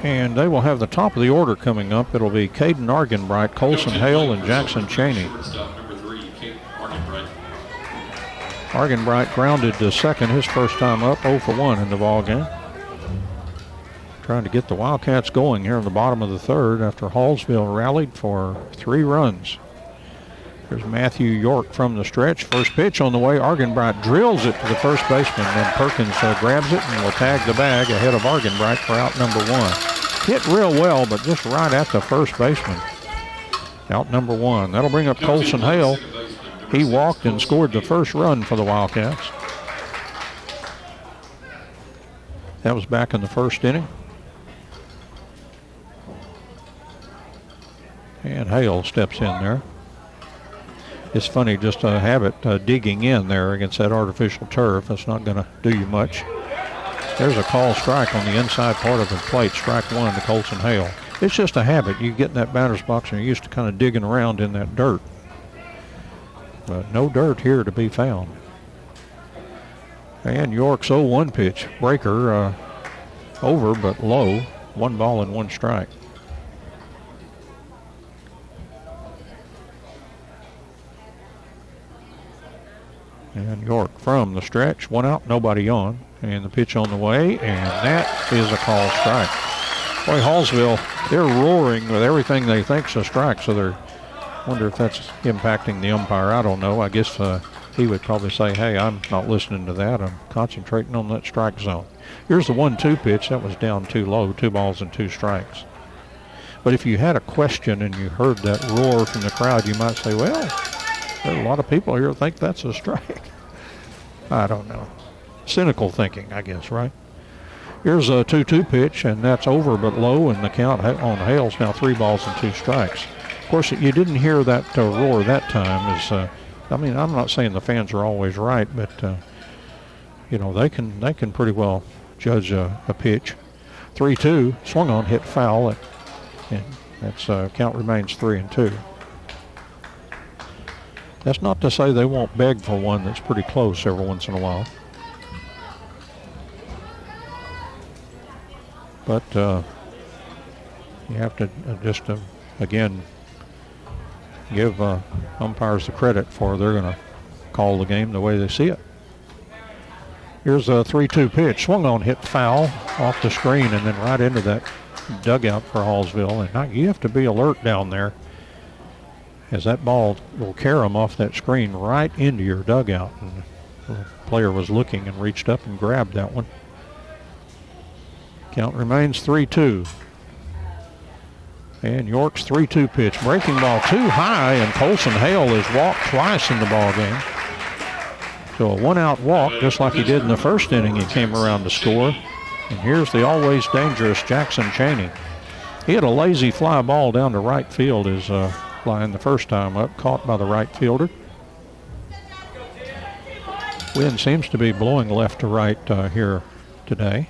And they will have the top of the order coming up. It'll be Caden Argenbright, Colson Hale, and Jackson Cheney. Argenbright grounded to second his first time up, 0 for 1 in the ball game. Trying to get the Wildcats going here in the bottom of the third after Hallsville rallied for 3 runs. There's Matthew York from the stretch. First pitch on the way. Argenbright drills it to the first baseman. Then Perkins grabs it and will tag the bag ahead of Argenbright for out number 1. Hit real well, but just right at the first baseman. Out number 1. That'll bring up Colson Hale. He walked and scored the first run for the Wildcats. That was back in the first inning. And Hale steps in there. It's funny just to have it digging in there against that artificial turf. That's not going to do you much. There's a call strike on the inside part of the plate, strike 1 to Colson Hale. It's just a habit. You get in that batter's box and you're used to kind of digging around in that dirt. But no dirt here to be found. And York's 0-1 pitch. Breaker over but low. 1 ball and 1 strike. And York from the stretch, 1 out, nobody on. And the pitch on the way, and that is a call strike. Boy, Hallsville, they're roaring with everything they think's a strike, so they're wonder if that's impacting the umpire. I don't know. I guess he would probably say, hey, I'm not listening to that. I'm concentrating on that strike zone. Here's the 1-2 pitch. That was down too low, 2 balls and 2 strikes. But if you had a question and you heard that roar from the crowd, you might say, well, there are a lot of people here who think that's a strike. I don't know. Cynical thinking, I guess, right? Here's a 2-2 pitch, and that's over but low, and the count on Hale's now 3 balls and 2 strikes. Of course, you didn't hear that roar that time. I mean, I'm not saying the fans are always right, but you know, they can pretty well judge a pitch. 3-2, swung on, hit foul, and that's count remains 3-2. That's not to say they won't beg for one that's pretty close every once in a while. But you have to just, again, give umpires the credit for they're going to call the game the way they see it. Here's a 3-2 pitch. Swung on, hit foul off the screen and then right into that dugout for Hallsville. And now you have to be alert down there, as that ball will carry them off that screen right into your dugout. And the player was looking and reached up and grabbed that one. Count remains 3-2. And York's 3-2 pitch. Breaking ball too high, and Colson Hale has walked twice in the ball game. So a one-out walk, just like he did in the first inning. He came around to score. And here's the always dangerous Jackson Cheney. He had a lazy fly ball down to right field his line the first time up, caught by the right fielder. Wind seems to be blowing left to right here today.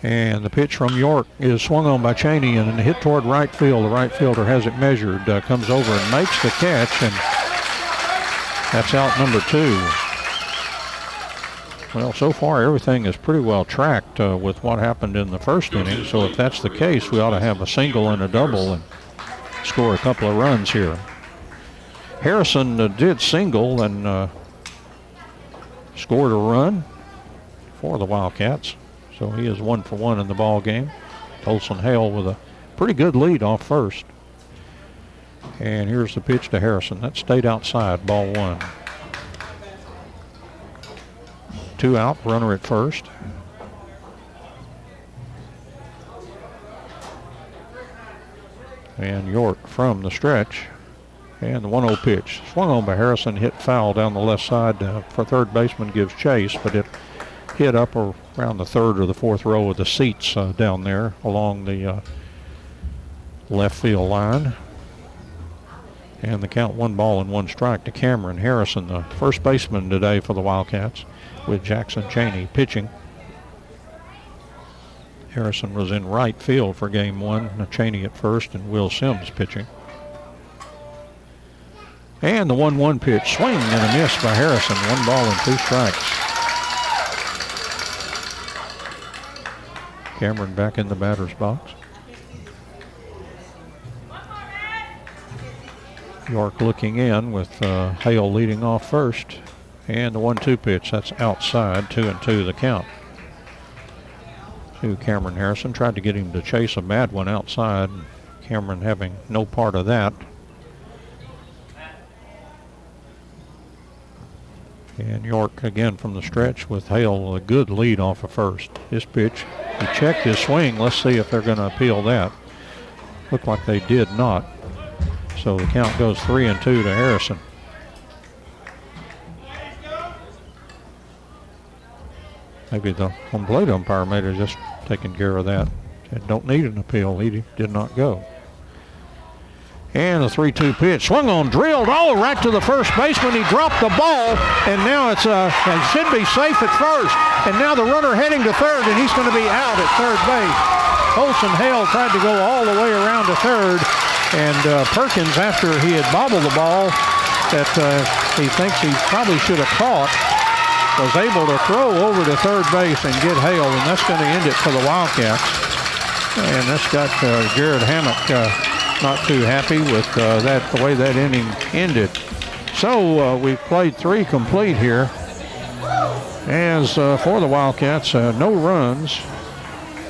And the pitch from York is swung on by Cheney and hit toward right field. The right fielder has it measured, comes over and makes the catch, and that's out number 2. Well, so far everything is pretty well tracked with what happened in the first inning. So if that's the case, we ought to have a single and a double and score a couple of runs here. Harrison did single and scored a run for the Wildcats. So he is 1 for 1 in the ball game. Colson Hale with a pretty good lead off first. And here's the pitch to Harrison. That stayed outside, ball 1. 2 out, runner at first. And York from the stretch. And the 1-0 pitch. Swung on by Harrison, hit foul down the left side for third baseman, gives chase, but it hit up around the third or the fourth row of the seats down there along the left field line. And the count 1 ball and 1 strike to Cameron Harrison, the first baseman today for the Wildcats, with Jackson Cheney pitching. Harrison was in right field for game 1, Cheney at first, and Will Sims pitching. And the 1-1 pitch, swing and a miss by Harrison, 1 ball and 2 strikes. Cameron back in the batter's box. York looking in with Hale leading off first. And the 1-2 pitch, that's outside, 2-2 the count. To Cameron Harrison, tried to get him to chase a bad one outside. Cameron having no part of that. And York again from the stretch with Hale a good lead off of first. His pitch, he checked his swing. Let's see if they're going to appeal that. Looked like they did not. So the count goes 3-2 to Harrison. Maybe the home plate umpire may have just taken care of that. Said don't need an appeal. He did not go. And a 3-2 pitch, swung on, drilled all right to the first baseman. He dropped the ball, and now it should be safe at first. And now the runner heading to third, and he's going to be out at third base. Colson Hale tried to go all the way around to third, and Perkins, after he had bobbled the ball that he thinks he probably should have caught, was able to throw over to third base and get Hale, and that's going to end it for the Wildcats. And that's got Jared Hammock not too happy with the way that inning ended. So we've played 3 complete here. As for the Wildcats, no runs.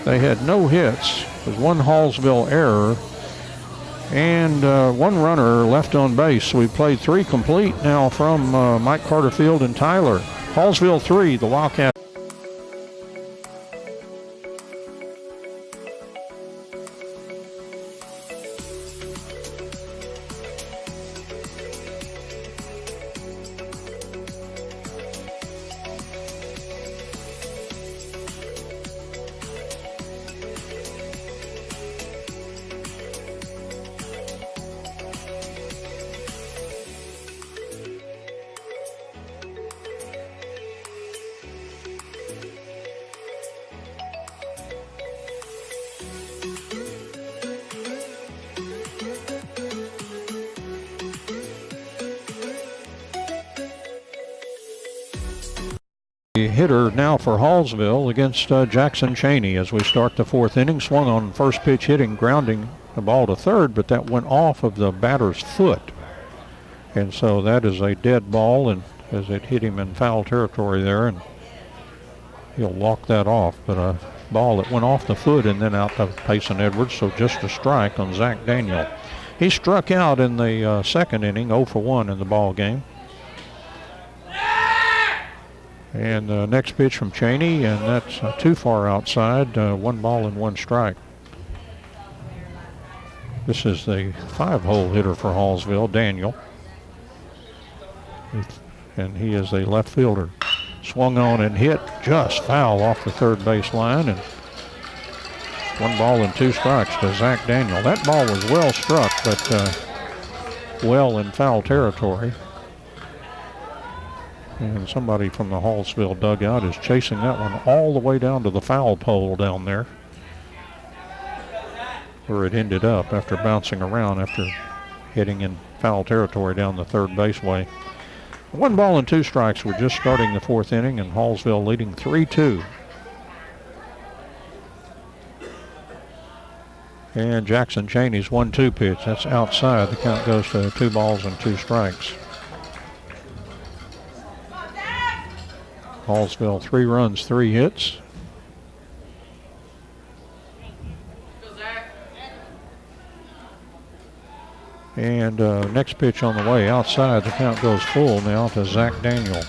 They had no hits. There's 1 Hallsville error and 1 runner left on base. So we played 3 complete now from Mike Carter Field and Tyler. Hallsville 3, the Wildcats. Hitter now for Hallsville against Jackson Cheney as we start the 4th inning. Swung on first pitch, hitting, grounding the ball to third, but that went off of the batter's foot. And so that is a dead ball, and as it hit him in foul territory there, and he'll walk that off. But a ball that went off the foot and then out to Payson Edwards, so just a strike on Zach Daniel. He struck out in the 2nd inning, 0 for 1 in the ball game. And the next pitch from Cheney, and that's too far outside, 1 ball and 1 strike. This is the 5-hole hitter for Hallsville, Daniel. And he is a left fielder. Swung on and hit, just foul off the third base line, and 1 ball and 2 strikes to Zach Daniel. That ball was well struck, but well in foul territory. And somebody from the Hallsville dugout is chasing that one all the way down to the foul pole down there, where it ended up after bouncing around after hitting in foul territory down the third baseway. 1 ball and 2 strikes. We're just starting the 4th inning, and Hallsville leading 3-2. And Jackson Cheney's 1-2 pitch. That's outside. The count goes to 2 balls and 2 strikes. Hallsville 3 runs, 3 hits. And next pitch on the way outside. The count goes full now to Zach Daniel.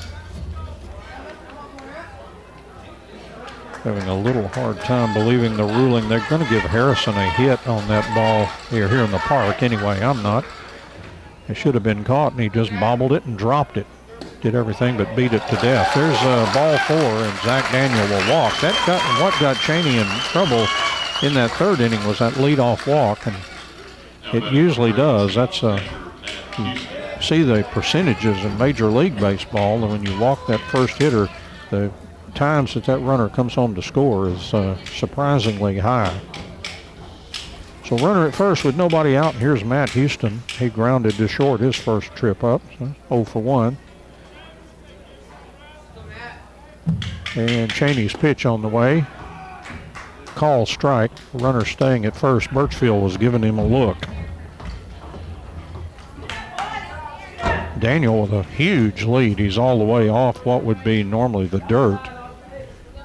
Having a little hard time believing the ruling. They're going to give Harrison a hit on that ball here in the park. Anyway, I'm not. It should have been caught, and he just bobbled it and dropped it. Did everything but beat it to death. There's ball 4, and Zach Daniel will walk. What got Cheney in trouble in that 3rd inning was that leadoff walk, and it usually does. That's you see the percentages in Major League Baseball, and when you walk that first hitter, the times that runner comes home to score is surprisingly high. So runner at first with nobody out, and here's Matt Houston. He grounded to short his first trip up, so 0 for 1. And Cheney's pitch on the way. Call strike. Runner staying at first. Birchfield was giving him a look. Daniel with a huge lead. He's all the way off what would be normally the dirt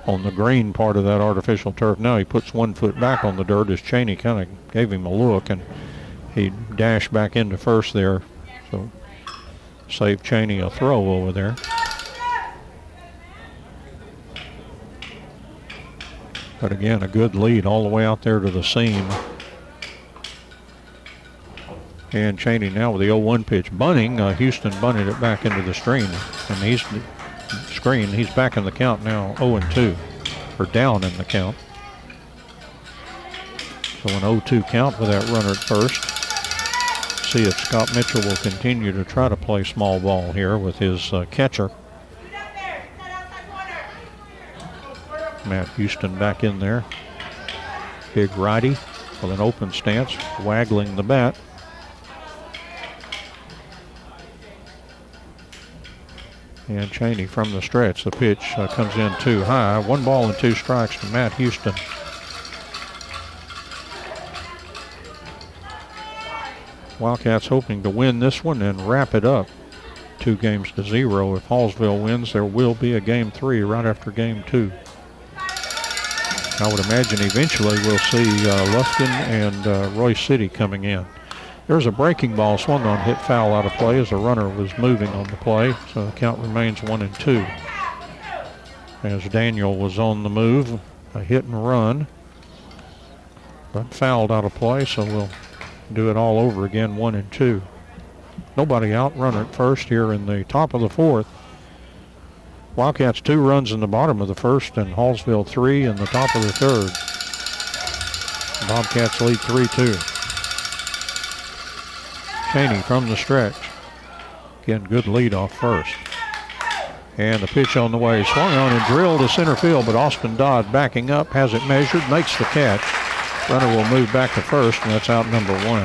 on the green part of that artificial turf. Now he puts 1 foot back on the dirt as Cheney kind of gave him a look, and he dashed back into first there. So saved Cheney a throw over there. But again, a good lead all the way out there to the seam. And Cheney now with the 0-1 pitch. Bunting, Houston bunted it back into the screen. And he's back in the count now, 0-2. Or down in the count. So an 0-2 count with that runner at first. See if Scott Mitchell will continue to try to play small ball here with his catcher. Matt Houston back in there. Big righty with an open stance, waggling the bat. And Cheney from the stretch. The pitch comes in too high. 1 ball and 2 strikes to Matt Houston. Wildcats hoping to win this one and wrap it up 2-0. If Hallsville wins, there will be a game 3 right after game 2. I would imagine eventually we'll see Lufkin and Royce City coming in. There's a breaking ball swung on, hit foul out of play as the runner was moving on the play, so the count remains 1-2. As Daniel was on the move, a hit and run, but fouled out of play, so we'll do it all over again, 1-2. Nobody out, runner at first here in the top of the 4th. Wildcats 2 runs in the bottom of the 1st, and Hallsville 3 in the top of the 3rd. Bobcats lead 3-2. Cheney from the stretch. Again, good lead off first. And the pitch on the way, swung on and drilled to center field, but Austin Dodd backing up, has it measured, makes the catch. Runner will move back to first, and that's out number 1.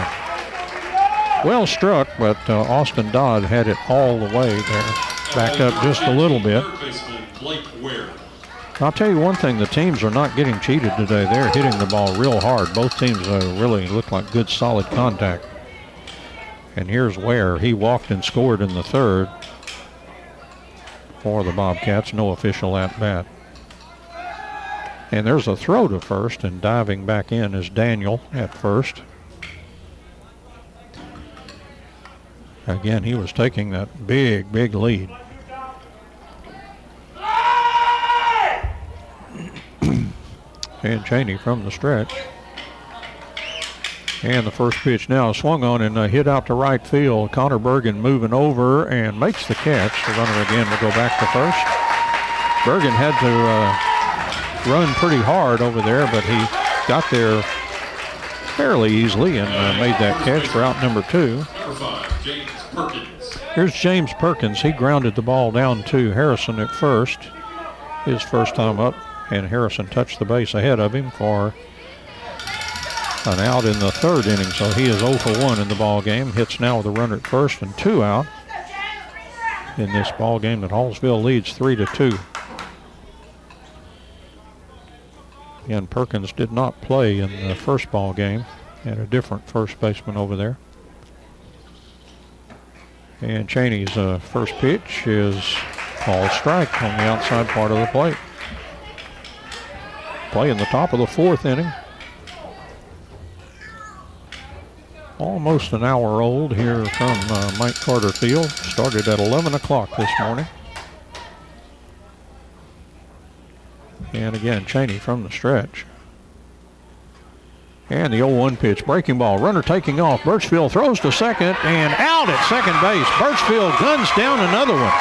Well struck, but Austin Dodd had it all the way there. Back up just a little bit. I'll tell you one thing, the teams are not getting cheated today. They're hitting the ball real hard. Both teams really look like good, solid contact. And here's Ware. He walked and scored in the 3rd for the Bobcats. No official at-bat. And there's a throw to first, and diving back in is Daniel at first. Again, he was taking that big, big lead. And Cheney from the stretch. And the first pitch now swung on and hit out to right field. Connor Bergen moving over and makes the catch. The runner again will go back to first. Bergen had to run pretty hard over there, but he got there fairly easily and made that catch for out number 2. Number 5, James Perkins. Here's James Perkins. He grounded the ball down to Harrison at first. His first time up, and Harrison touched the base ahead of him for an out in the 3rd inning, so he is 0 for 1 in the ball game. Hits now with a runner at first and 2 out in this ball game that Hallsville leads 3-2. Again, Perkins did not play in the first ball game. Had a different first baseman over there. And Cheney's first pitch is called strike on the outside part of the plate. Play in the top of the 4th inning. Almost an hour old here from Mike Carter Field. Started at 11 o'clock this morning. And again, Cheney from the stretch. And the 0-1 pitch, breaking ball. Runner taking off. Birchfield throws to second and out at second base. Birchfield guns down another one.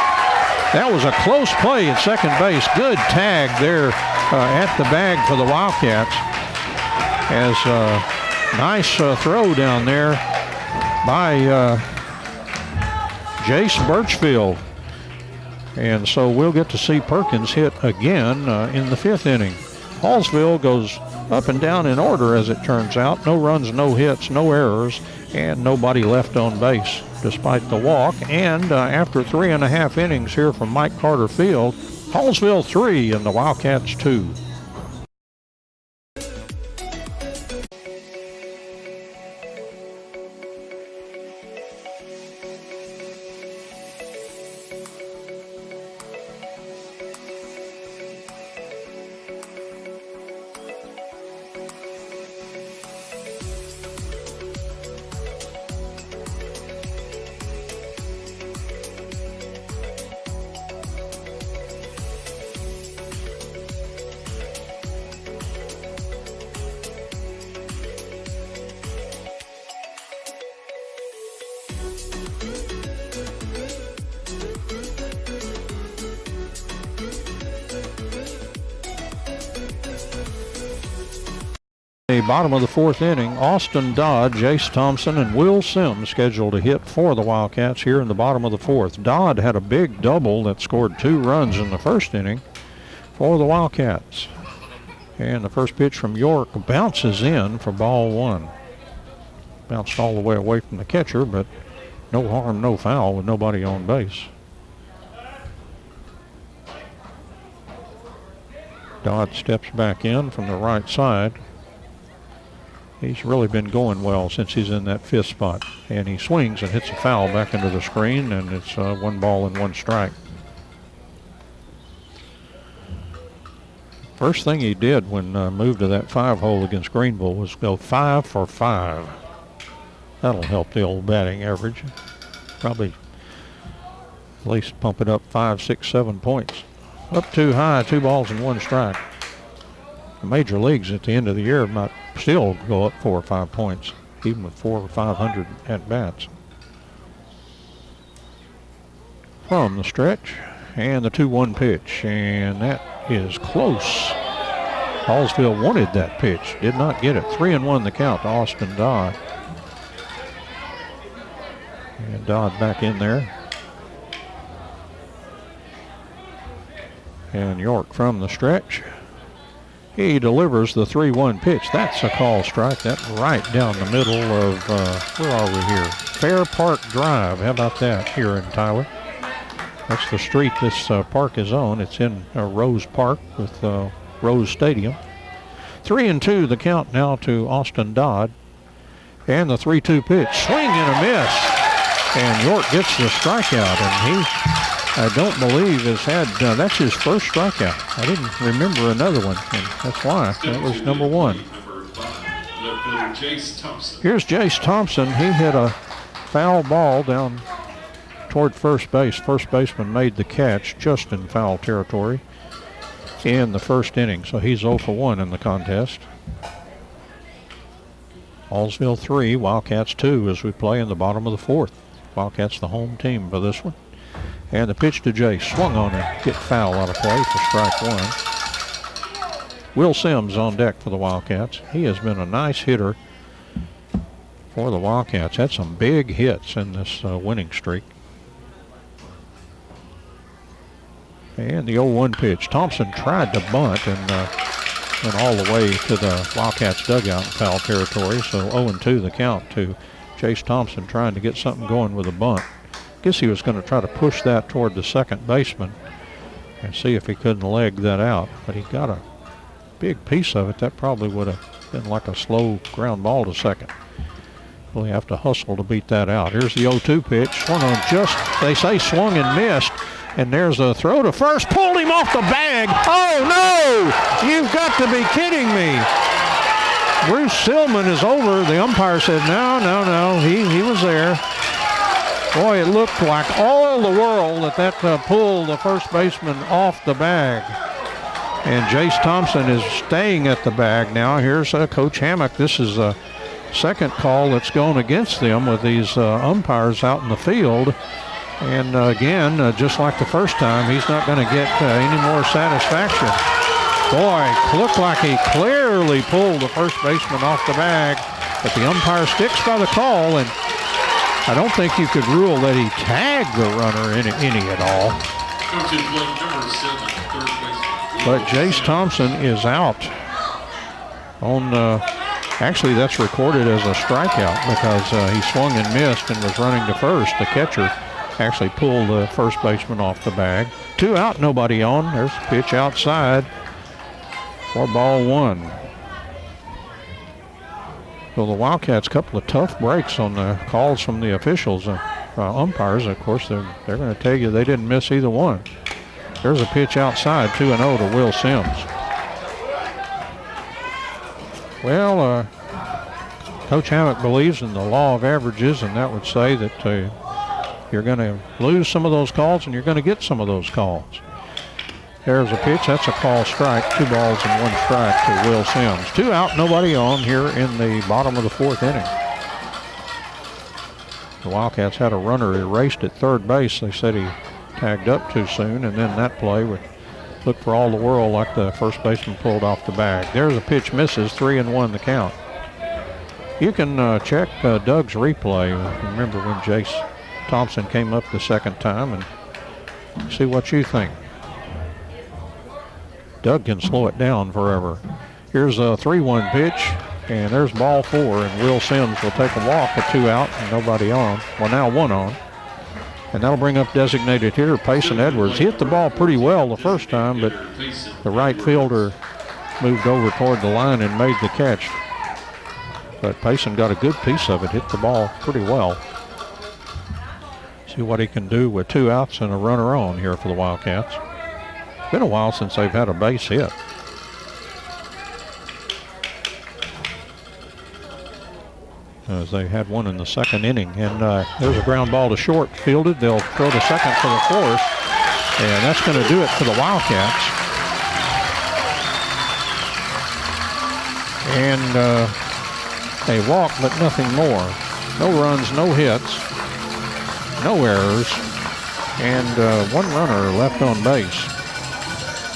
That was a close play at second base. Good tag there at the bag for the Wildcats. As nice throw down there by Jace Birchfield. And so we'll get to see Perkins hit again in the 5th inning. Hallsville goes up and down in order as it turns out. No runs, no hits, no errors, and nobody left on base despite the walk. And after 3.5 innings here from Mike Carter Field, Hallsville 3 and the Wildcats 2. Bottom of the 4th inning, Austin Dodd, Jace Thompson, and Will Sims scheduled to hit for the Wildcats here in the bottom of the 4th. Dodd had a big double that scored 2 runs in the 1st inning for the Wildcats. And the first pitch from York bounces in for ball 1. Bounced all the way away from the catcher, but no harm, no foul with nobody on base. Dodd steps back in from the right side. He's really been going well since he's in that 5th spot. And he swings and hits a foul back into the screen, and it's 1 ball and 1 strike. First thing he did when moved to that 5-hole against Greenville was go 5 for 5. That'll help the old batting average. Probably at least pump it up 5, 6, 7 points. Up too high, 2 balls and 1 strike. The major leagues at the end of the year might still go up 4 or 5 points, even with 400 or 500 at bats. From the stretch, and the 2-1 pitch, and that is close. Hallsville wanted that pitch, did not get it. 3-1 the count to Austin Dodd. And Dodd back in there. And York from the stretch. He delivers the 3-1 pitch. That's a call strike. That's right down the middle of, where are we here? Fair Park Drive. How about that here in Tyler? That's the street this park is on. It's in Rose Park with Rose Stadium. 3-2 the count now to Austin Dodd. And the 3-2 pitch. Swing and a miss. And York gets the strikeout. And he, I don't believe, has had, that's his first strikeout. I didn't remember another one, and that's why. That was number 1. Here's Jace Thompson. He hit a foul ball down toward first base. First baseman made the catch just in foul territory in the 1st inning, so he's 0 for 1 in the contest. Hallsville 3, Wildcats 2 as we play in the bottom of the fourth. Wildcats the home team for this one. And the pitch to Jay, swung on and get foul out of play for strike one. Will Sims on deck for the Wildcats. He has been a nice hitter for the Wildcats. Had some big hits in this winning streak. And the 0-1 pitch. Thompson tried to bunt and went all the way to the Wildcats dugout in foul territory. So 0-2 the count to Chase Thompson trying to get something going with a bunt. Guess he was going to try to push that toward the second baseman and see if he couldn't leg that out. But he got a big piece of it. That probably would have been like a slow ground ball to second. We'll have to hustle to beat that out. Here's the 0-2 pitch. Swung on just, they say swung and missed. And there's a throw to first. Pulled him off the bag. Oh, no! You've got to be kidding me. Bruce Silman is over. The umpire said, no. He was there. Boy, it looked like all the world that pulled the first baseman off the bag. And Jace Thompson is staying at the bag now. Here's Coach Hammock. This is a second call that's going against them with these umpires out in the field. And again, just like the first time, he's not going to get any more satisfaction. Boy, looked like he clearly pulled the first baseman off the bag, but the umpire sticks by the call, and I don't think you could rule that he tagged the runner any at all. But Jace Thompson is out on, actually that's recorded as a strikeout because he swung and missed and was running to first. The catcher actually pulled the first baseman off the bag. 2 out, nobody on. There's a pitch outside for ball 1. So the Wildcats, a couple of tough breaks on the calls from the officials, umpires. Of course, they're going to tell you they didn't miss either one. There's a pitch outside, 2-0 to Will Sims. Well, Coach Hammock believes in the law of averages, and that would say that you're going to lose some of those calls and you're going to get some of those calls. There's a pitch. That's a call strike. 2 balls and 1 strike to Will Sims. 2 out, nobody on here in the bottom of the 4th inning. The Wildcats had a runner erased at third base. They said he tagged up too soon, and then that play would look for all the world like the first baseman pulled off the bag. There's a pitch, misses, 3-1 the count. You can check Doug's replay. Remember when Jace Thompson came up the second time and see what you think. Doug can slow it down forever. Here's a 3-1 pitch, and there's ball 4, and Will Sims will take a walk with 2 out and nobody on. Well, now 1 on. And that'll bring up designated hitter Payson Edwards. He hit the ball pretty well the first time, but the right fielder moved over toward the line and made the catch. But Payson got a good piece of it, hit the ball pretty well. See what he can do with 2 outs and a runner on here for the Wildcats. It's been a while since they've had a base hit. As they had one in the second inning. And there's a ground ball to short fielded. They'll throw to second for the fourth. And that's going to do it for the Wildcats. And a walk, but nothing more. No runs, no hits, no errors, and 1 runner left on base.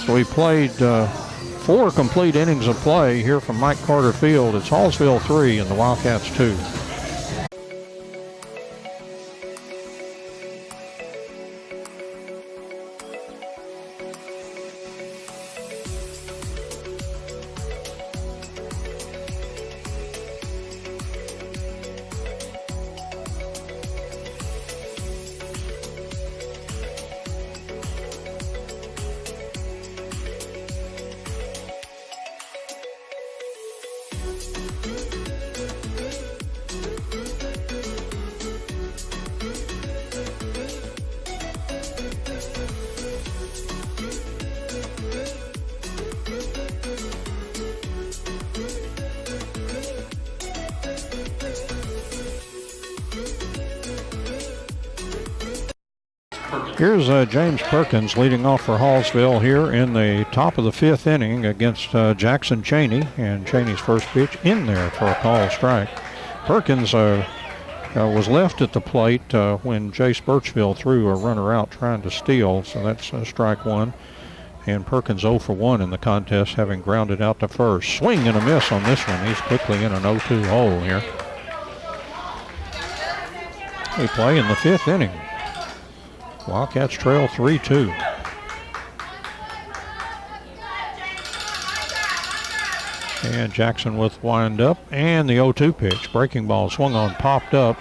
So we played 4 complete innings of play here from Mike Carter Field. It's Hallsville 3 and the Wildcats 2. Here's James Perkins leading off for Hallsville here in the top of the 5th inning against Jackson Cheney. And Cheney's first pitch in there for a call strike. Perkins was left at the plate when Jace Birchville threw a runner out trying to steal, so that's strike one. And Perkins 0 for 1 in the contest, having grounded out to first. Swing and a miss on this one. He's quickly in an 0-2 hole here. We play in the 5th inning. Wildcats trail 3-2. And Jackson with wind up, and the 0-2 pitch. Breaking ball swung on, popped up.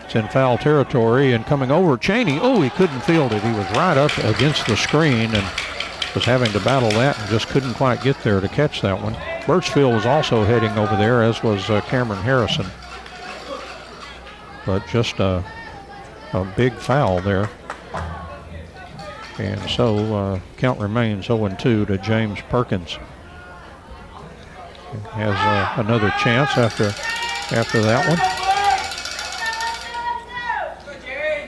It's in foul territory, and coming over, Cheney. Oh, he couldn't field it. He was right up against the screen and was having to battle that and just couldn't quite get there to catch that one. Birchfield was also heading over there, as was Cameron Harrison. But just a big foul there. And so count remains 0-2 to James Perkins. Has another chance after that one.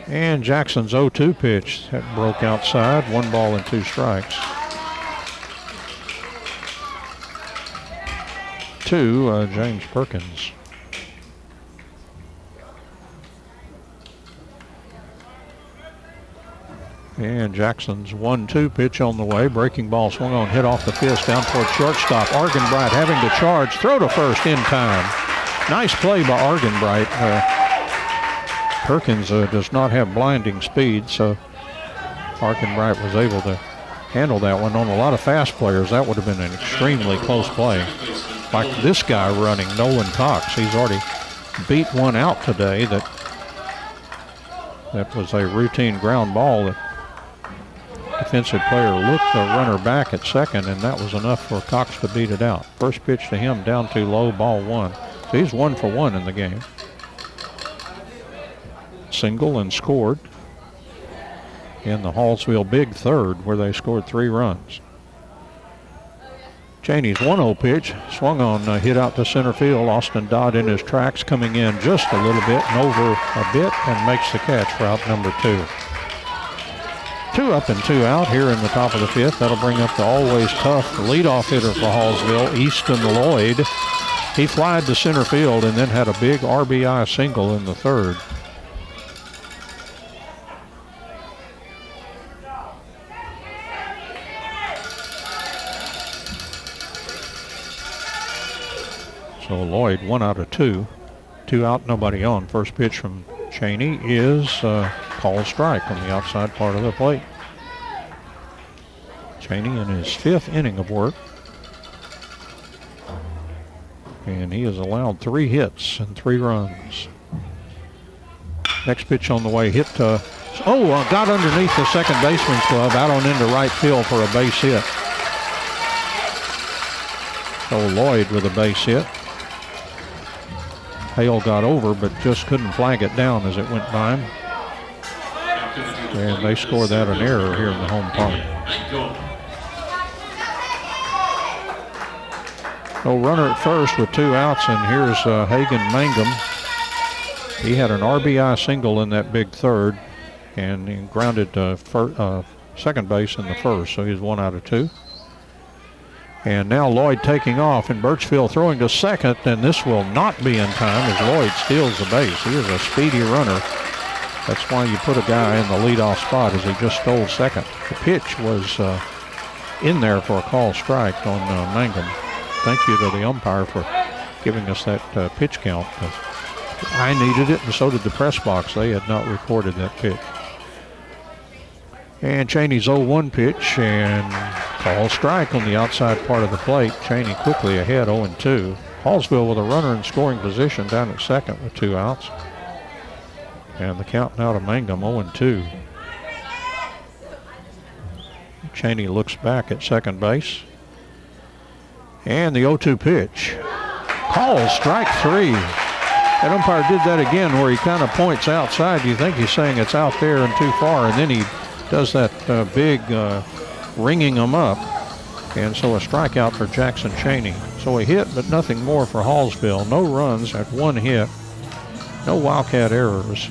And Jackson's 0-2 pitch that broke outside. 1 ball and 2 strikes. To James Perkins. And Jackson's 1-2 pitch on the way. Breaking ball swung on, hit off the fist down towards shortstop. Argenbright having to charge, throw to first in time. Nice play by Argenbright. Perkins does not have blinding speed, so Argenbright was able to handle that one. On a lot of fast players, that would have been an extremely close play. Like this guy running, Nolan Cox. He's already beat one out today that was a routine ground ball that defensive player looked the runner back at second, and that was enough for Cox to beat it out. First pitch to him down too low, ball 1. So he's 1 for 1 in the game. Single and scored in the Hallsville big third, where they scored 3 runs. Cheney's 1-0 pitch, swung on, hit out to center field. Austin Dodd in his tracks, coming in just a little bit and over a bit, and makes the catch for out number 2. 2 up and 2 out here in the top of the 5th. That'll bring up the always tough leadoff hitter for Hallsville, Easton Lloyd. He flied to center field and then had a big RBI single in the 3rd. So Lloyd 1 out of 2. 2 out, nobody on. First pitch from Cheney is called strike on the outside part of the plate. Cheney in his 5th inning of work. And he has allowed 3 hits and 3 runs. Next pitch on the way, hit to, got underneath the second baseman's glove, out on into right field for a base hit. So Lloyd with a base hit. Hale got over, but just couldn't flag it down as it went by him. And they scored that an error here in the home park. No runner at first with 2 outs, and here's Hagan Mangum. He had an RBI single in that big 3rd, and he grounded second base in the 1st, so he's 1 out of 2. And now Lloyd taking off, and Birchfield throwing to second, and this will not be in time as Lloyd steals the base. He is a speedy runner. That's why you put a guy in the leadoff spot, as he just stole second. The pitch was in there for a call strike on Mangum. Thank you to the umpire for giving us that pitch count. I needed it, and so did the press box. They had not recorded that pitch. And Cheney's 0-1 pitch, and call strike on the outside part of the plate. Cheney quickly ahead, 0-2. Hallsville with a runner in scoring position down at second with 2 outs. And the count now to Mangum, 0-2. Cheney looks back at second base. And the 0-2 pitch. Call strike 3. That umpire did that again, where he kind of points outside. You think he's saying it's out there and too far, and then he does that big ringing them up. And so a strikeout for Jackson Cheney. So a hit, but nothing more for Hallsville. No runs at 1 hit. No Wildcat errors.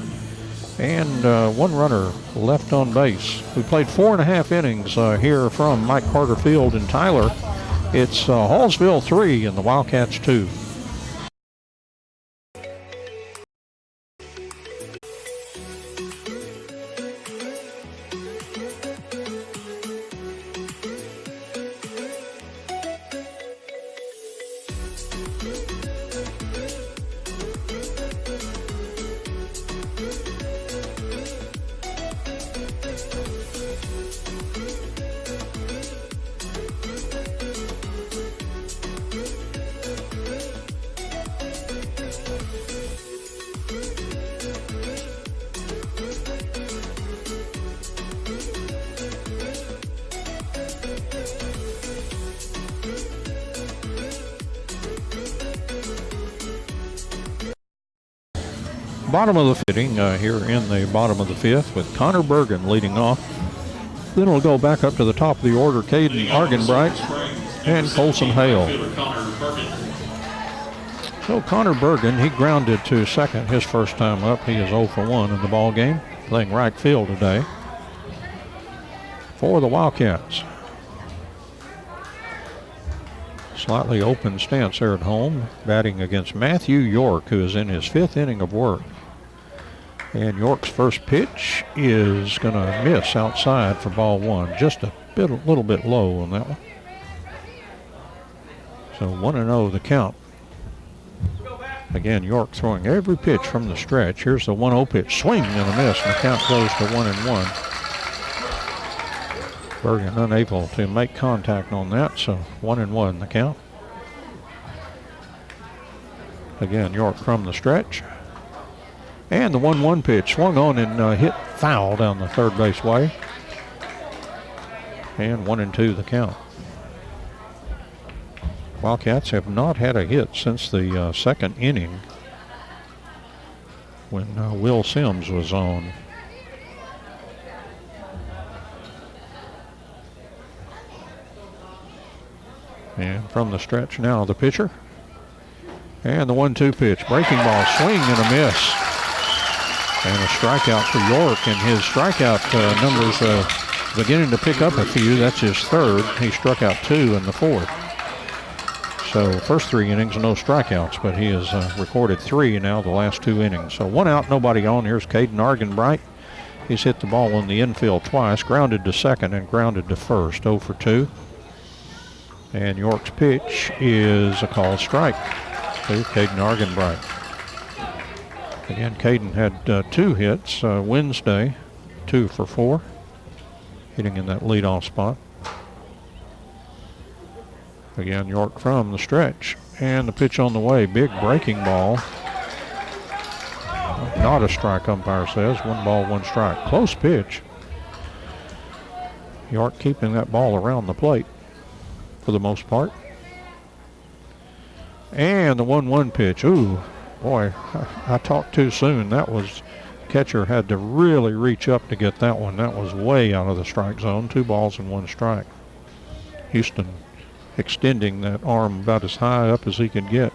And 1 runner left on base. We played 4.5 innings here from Mike Carter Field in Tyler. It's Hallsville 3 and the Wildcats 2. bottom of the fitting here in the bottom of the fifth with Connor Bergen leading off. Then we'll go back up to the top of the order. Caden Argenbright and Colson Hale. So Connor Bergen, he grounded to second his first time up. He is 0 for 1 in the ball game, playing right field today for the Wildcats. Slightly open stance there at home, batting against Matthew York, who is in his 5th inning of work. And York's first pitch is going to miss outside for ball 1. Just a little bit low on that one. So 1-0 the count. Again, York throwing every pitch from the stretch. Here's the 1-0 pitch. Swing and a miss, and the count goes to 1-1. Bergen unable to make contact on that, so 1-1 the count. Again, York from the stretch. And the 1-1 pitch swung on and hit foul down the third base way. And 1-2 the count. Wildcats have not had a hit since the second inning when Will Sims was on. And from the stretch now the pitcher. And the 1-2 pitch. Breaking ball, swing and a miss. And a strikeout for York, and his strikeout numbers beginning to pick up a few. That's his third. He struck out 2 in the 4th. So first 3 innings, no strikeouts, but he has recorded 3 now the last 2 innings. So 1 out, nobody on. Here's Caden Argenbright. He's hit the ball in the infield twice, grounded to second and grounded to first, 0 for 2. And York's pitch is a called strike to Caden Argenbright. Again, Caden had 2 hits Wednesday, 2 for 4, hitting in that leadoff spot. Again, York from the stretch, and the pitch on the way. Big breaking ball. Not a strike, umpire says. 1 ball, 1 strike. Close pitch. York keeping that ball around the plate for the most part. And the 1-1 pitch. Ooh, boy, I talked too soon. That was, catcher had to really reach up to get that one. That was way out of the strike zone. 2 balls and 1 strike. Houston extending that arm about as high up as he could get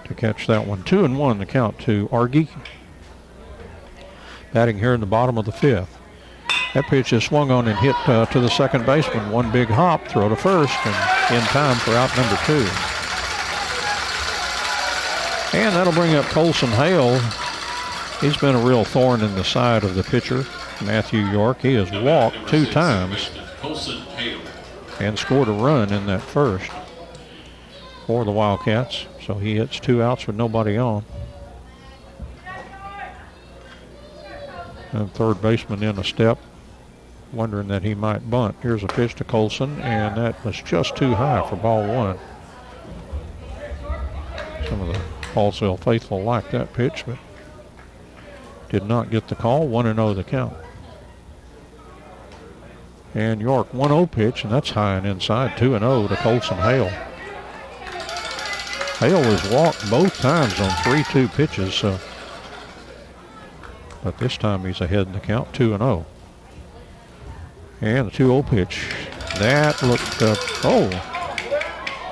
to catch that one. 2-1 the count to Argy. Batting here in the bottom of the 5th. That pitch is swung on and hit to the second baseman. 1 big hop, throw to first, and in time for out number 2. And that'll bring up Colson Hale. He's been a real thorn in the side of the pitcher, Matthew York. He has walked 2 times and scored a run in that first for the Wildcats. So he hits 2 outs with nobody on. And third baseman in a step, wondering that he might bunt. Here's a pitch to Colson, and that was just too high for ball 1. Some of the Hallsville faithful liked that pitch, but did not get the call. 1-0 the count. And York 1-0 pitch, and that's high and inside. 2-0 to Colson Hale. Hale has walked both times on 3-2 pitches, so, but this time he's ahead in the count, 2-0. And the 2-0 pitch. That looked,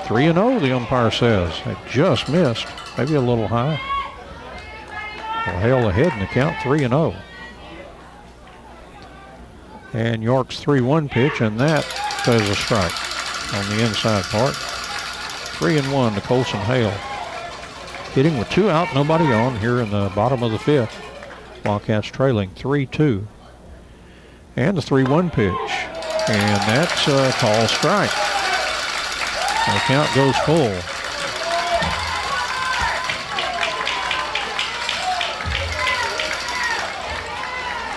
3-0 the umpire says. It just missed, maybe a little high. Well, Hale ahead in the count, 3-0. And York's 3-1 pitch, and that says a strike on the inside part. 3-1 to Colson Hale. Hitting with 2 out, nobody on here in the bottom of the 5th. Wildcats trailing 3-2. And the 3-1 pitch. And that's a called strike. The count goes full.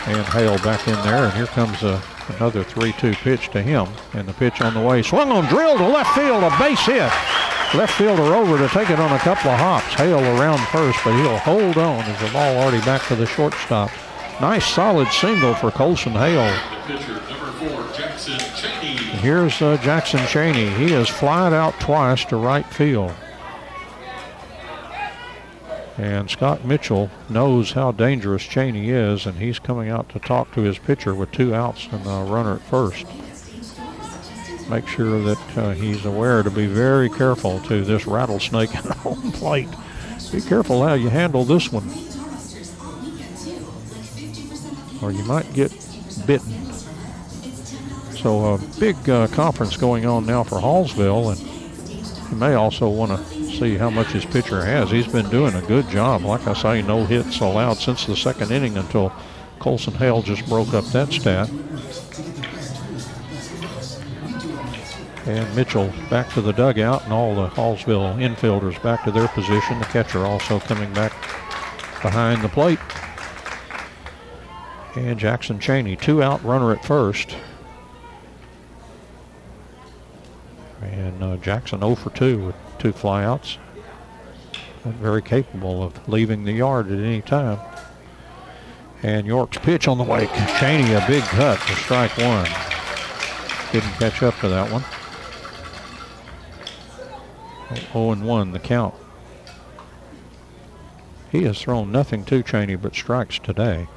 And Hale back in there, and here comes another 3-2 pitch to him. And the pitch on the way, swung on, drilled to left field, a base hit. Left fielder over to take it on a couple of hops. Hale around first, but he'll hold on as the ball already back to the shortstop. Nice solid single for Colson Hale. Here's Jackson Cheney. He has flied out twice to right field. And Scott Mitchell knows how dangerous Cheney is, and he's coming out to talk to his pitcher with 2 outs and a runner at first. Make sure that he's aware to be very careful to this rattlesnake at home plate. Be careful how you handle this one, or you might get bitten. So a big conference going on now for Hallsville, and you may also want to see how much his pitcher has. He's been doing a good job. Like I say, no hits allowed since the 2nd inning until Colson Hale just broke up that stat. And Mitchell back to the dugout, and all the Hallsville infielders back to their position. The catcher also coming back behind the plate. And Jackson Cheney, 2-out runner at first. And Jackson 0 for 2 with 2 flyouts. Very capable of leaving the yard at any time. And York's pitch on the way. Cheney, a big cut for strike 1. Didn't catch up to that one. 0-1 the count. He has thrown nothing to Cheney but strikes today.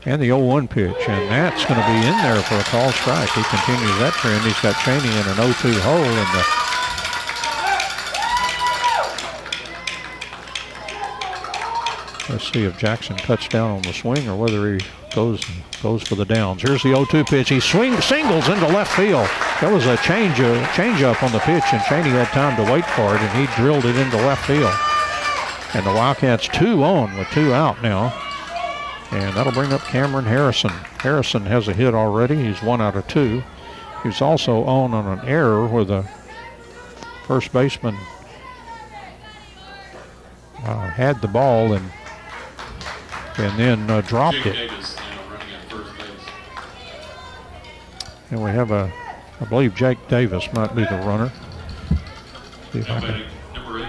And the 0-1 pitch, and that's going to be in there for a called strike. He continues that trend. He's got Cheney in an 0-2 hole, and let's see if Jackson cuts down on the swing or whether he goes for the downs. Here's the 0-2 pitch. He singles into left field. That was a change up on the pitch, and Cheney had time to wait for it, and he drilled it into left field. And the Wildcats 2 on with 2 out now. And that'll bring up Cameron Harrison. Harrison has a hit already. He's 1 out of 2. He's also on an error where the first baseman had the ball and then dropped it. Davis now running at first base. And we have I believe Jake Davis might be the runner. See if I can Number 8.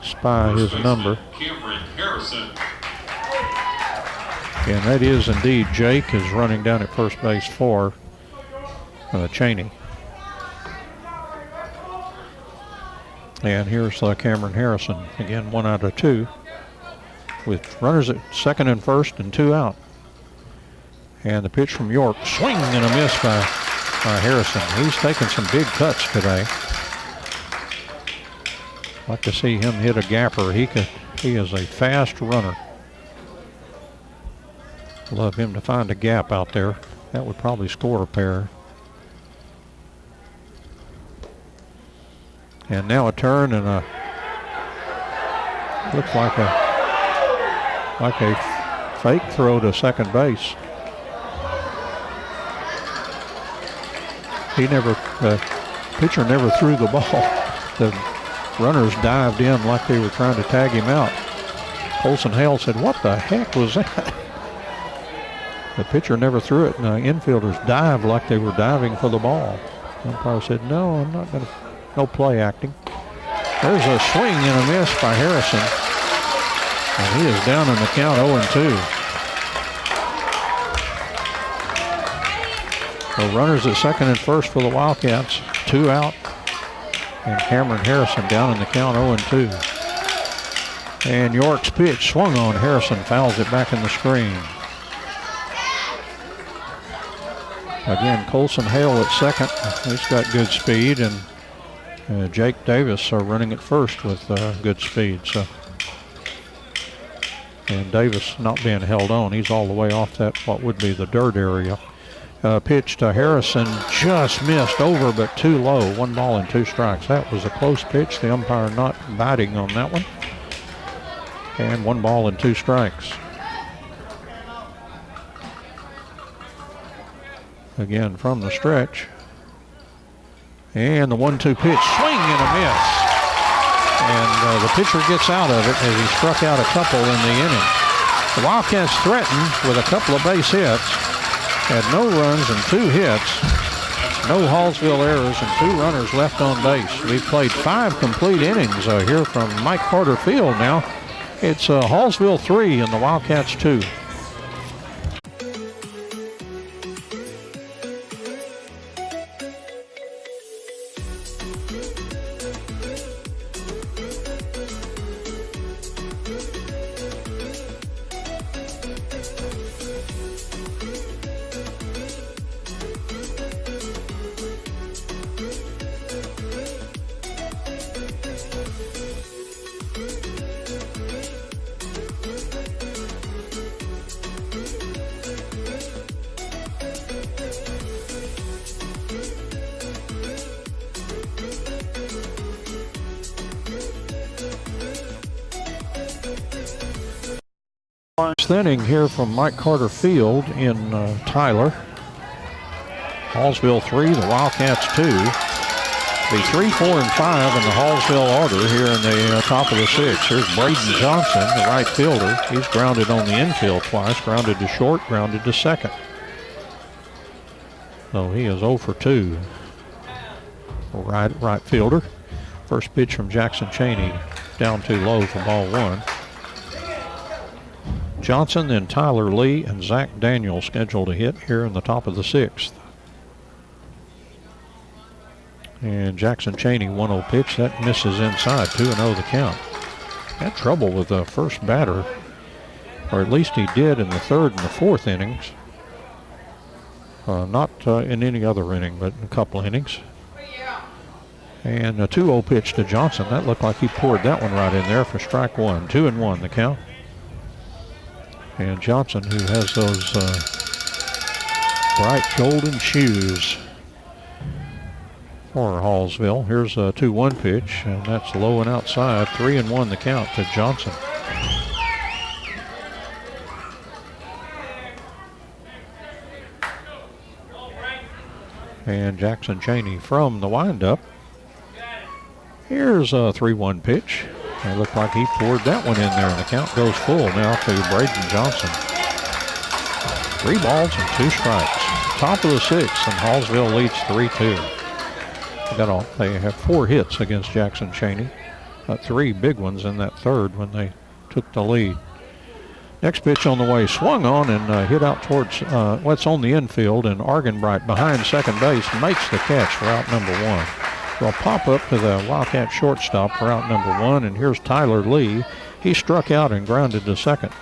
spy his number. Cameron Harrison. And that is indeed Jake is running down at first base for Cheney. And here's Cameron Harrison, again 1 out of 2, with runners at second and first and 2 out. And the pitch from York, swing and a miss by Harrison. He's taken some big cuts today. Like to see him hit a gapper. He is a fast runner. Love him to find a gap out there. That would probably score a pair. And now a turn and looks like a fake throw to second base. The pitcher never threw the ball. The runners dived in like they were trying to tag him out. Colson Hale said, "What the heck was that?" The pitcher never threw it, and the infielders dived like they were diving for the ball. The umpire said, "No, I'm not going to, no play acting." There's a swing and a miss by Harrison, and he is down in the count 0-2. So runners at second and first for the Wildcats, 2 out, and Cameron Harrison down in the count 0-2. And York's pitch swung on. Harrison fouls it back in the screen. Again, Colson Hale at second. He's got good speed, and Jake Davis are running at first with good speed. So, and Davis not being held on. He's all the way off that what would be the dirt area. Pitch to Harrison, just missed over, but too low. 1 ball and 2 strikes. That was a close pitch. The umpire not biting on that one. And 1 ball and 2 strikes. Again from the stretch. And the 1-2 pitch, swing and a miss. And the pitcher gets out of it as he struck out a couple in the inning. The Wildcats threatened with a couple of base hits, had no runs and 2 hits, no Hallsville errors, and 2 runners left on base. We've played 5 complete innings here from Mike Carter Field now. It's Hallsville 3 and the Wildcats 2. 6th inning here from Mike Carter Field in Tyler. Hallsville 3, the Wildcats 2. The 3, 4, and 5 in the Hallsville order here in the top of the 6th. Here's Braden Johnson, the right fielder. He's grounded on the infield twice, grounded to short, grounded to second. So he is 0 for 2. Right fielder. First pitch from Jackson Cheney, down too low for ball 1. Johnson, then Tyler Lee, and Zach Daniels scheduled to hit here in the top of the 6th. And Jackson Cheney, 1-0 pitch. That misses inside, 2-0 the count. Had trouble with the first batter, or at least he did in the 3rd and the 4th innings. Not in any other inning, but in a couple innings. And a 2-0 pitch to Johnson. That looked like he poured that one right in there for strike 1. 2-1 the count. And Johnson, who has those bright golden shoes for Hallsville. Here's a 2-1 pitch, and that's low and outside. 3-1 the count to Johnson. And Jackson Cheney from the windup. Here's a 3-1 pitch. It looked like he poured that one in there, and the count goes full now to Braden Johnson. 3 balls and 2 strikes. Top of the 6th, and Hallsville leads 3-2. They have 4 hits against Jackson Cheney. 3 big ones in that 3rd when they took the lead. Next pitch on the way, swung on and hit out towards what's on the infield, and Argenbright behind second base makes the catch for out number 1. They'll pop up to the Wildcat shortstop for out number 1, and here's Tyler Lee. He struck out and grounded to second.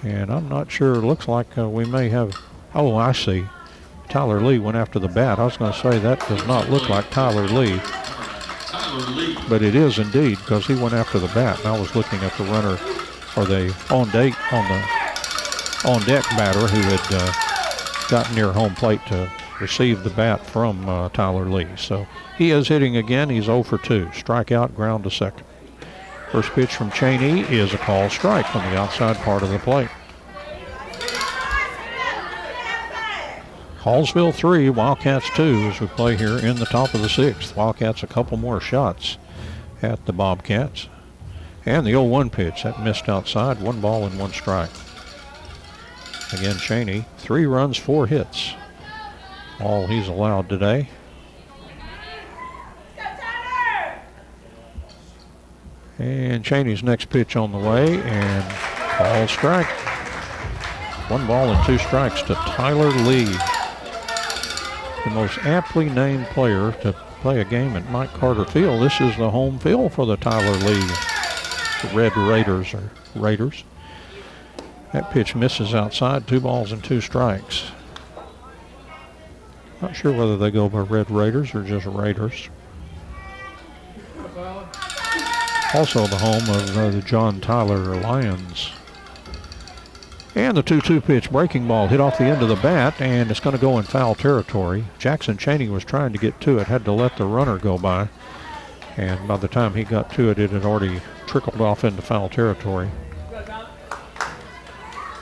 And I'm not sure, it looks like we may have, oh, I see. Tyler Lee went after the bat. I was going to say that does not look like Tyler Lee. But it is indeed, because he went after the bat. And I was looking at the runner, or the on-deck batter who had gotten near home plate to receive the bat from Tyler Lee. So he is hitting again. He's 0 for 2. Strikeout, ground to second. First pitch from Cheney is a called strike from the outside part of the plate. Hallsville 3, Wildcats 2 as we play here in the top of the 6th. Wildcats a couple more shots at the Bobcats. And the 0-1 pitch, that missed outside. 1 ball and 1 strike. Again, Cheney, 3 runs, 4 hits. All he's allowed today. And Cheney's next pitch on the way, and ball strike. 1 ball and 2 strikes to Tyler Lee. The most aptly named player to play a game at Mike Carter Field. This is the home field for the Tyler Lee Red Raiders, or Raiders. That pitch misses outside, 2 balls and 2 strikes. Not sure whether they go by Red Raiders or just Raiders. Also the home of the John Tyler Lions. And the 2-2 pitch, breaking ball, hit off the end of the bat, and it's going to go in foul territory. Jackson Cheney was trying to get to it, had to let the runner go by. And by the time he got to it, it had already trickled off into foul territory.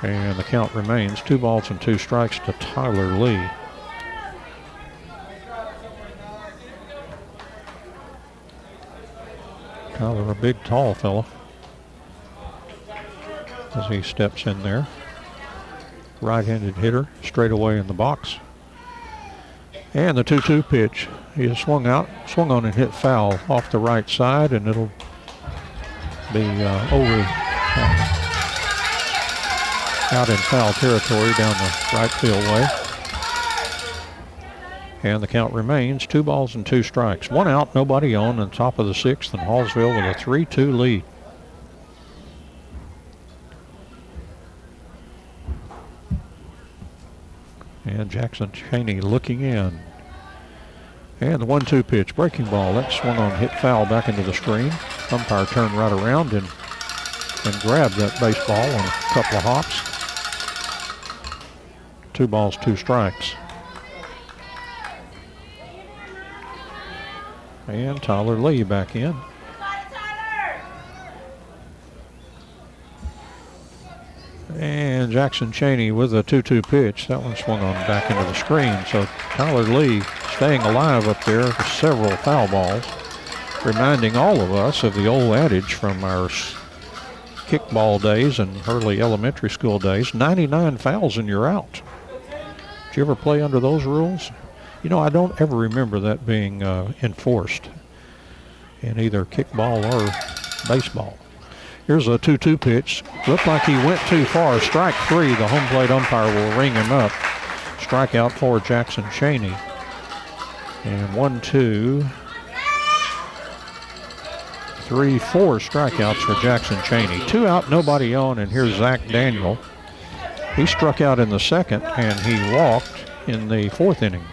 And the count remains 2 balls and 2 strikes to Tyler Lee. Tyler, a big, tall fella, as he steps in there. Right-handed hitter, straight away in the box. And the 2-2 pitch. He swung on and hit foul off the right side, and it'll be over out in foul territory down the right field way. And the count remains 2 balls and 2 strikes. 1 out, nobody on, and top of the 6th, and Hallsville with a 3-2 lead. And Jackson Cheney looking in. And the 1-2 pitch, breaking ball. That swung on, hit foul back into the screen. Umpire turned right around and grabbed that baseball on a couple of hops. 2 balls, 2 strikes. And Tyler Lee back in. And Jackson Cheney with a 2-2 pitch. That one swung on back into the screen. So Tyler Lee staying alive up there with several foul balls, reminding all of us of the old adage from our kickball days and early elementary school days, 99 fouls and you're out. Did you ever play under those rules? You know, I don't ever remember that being enforced in either kickball or baseball. Here's a 2-2 pitch. Looked like he went too far. Strike 3. The home plate umpire will ring him up. Strikeout for Jackson Cheney. And 1, 2, 3, 4 strikeouts for Jackson Cheney. 2 out, nobody on, and here's Zach Daniel. He struck out in the second, and he walked in the 4th inning.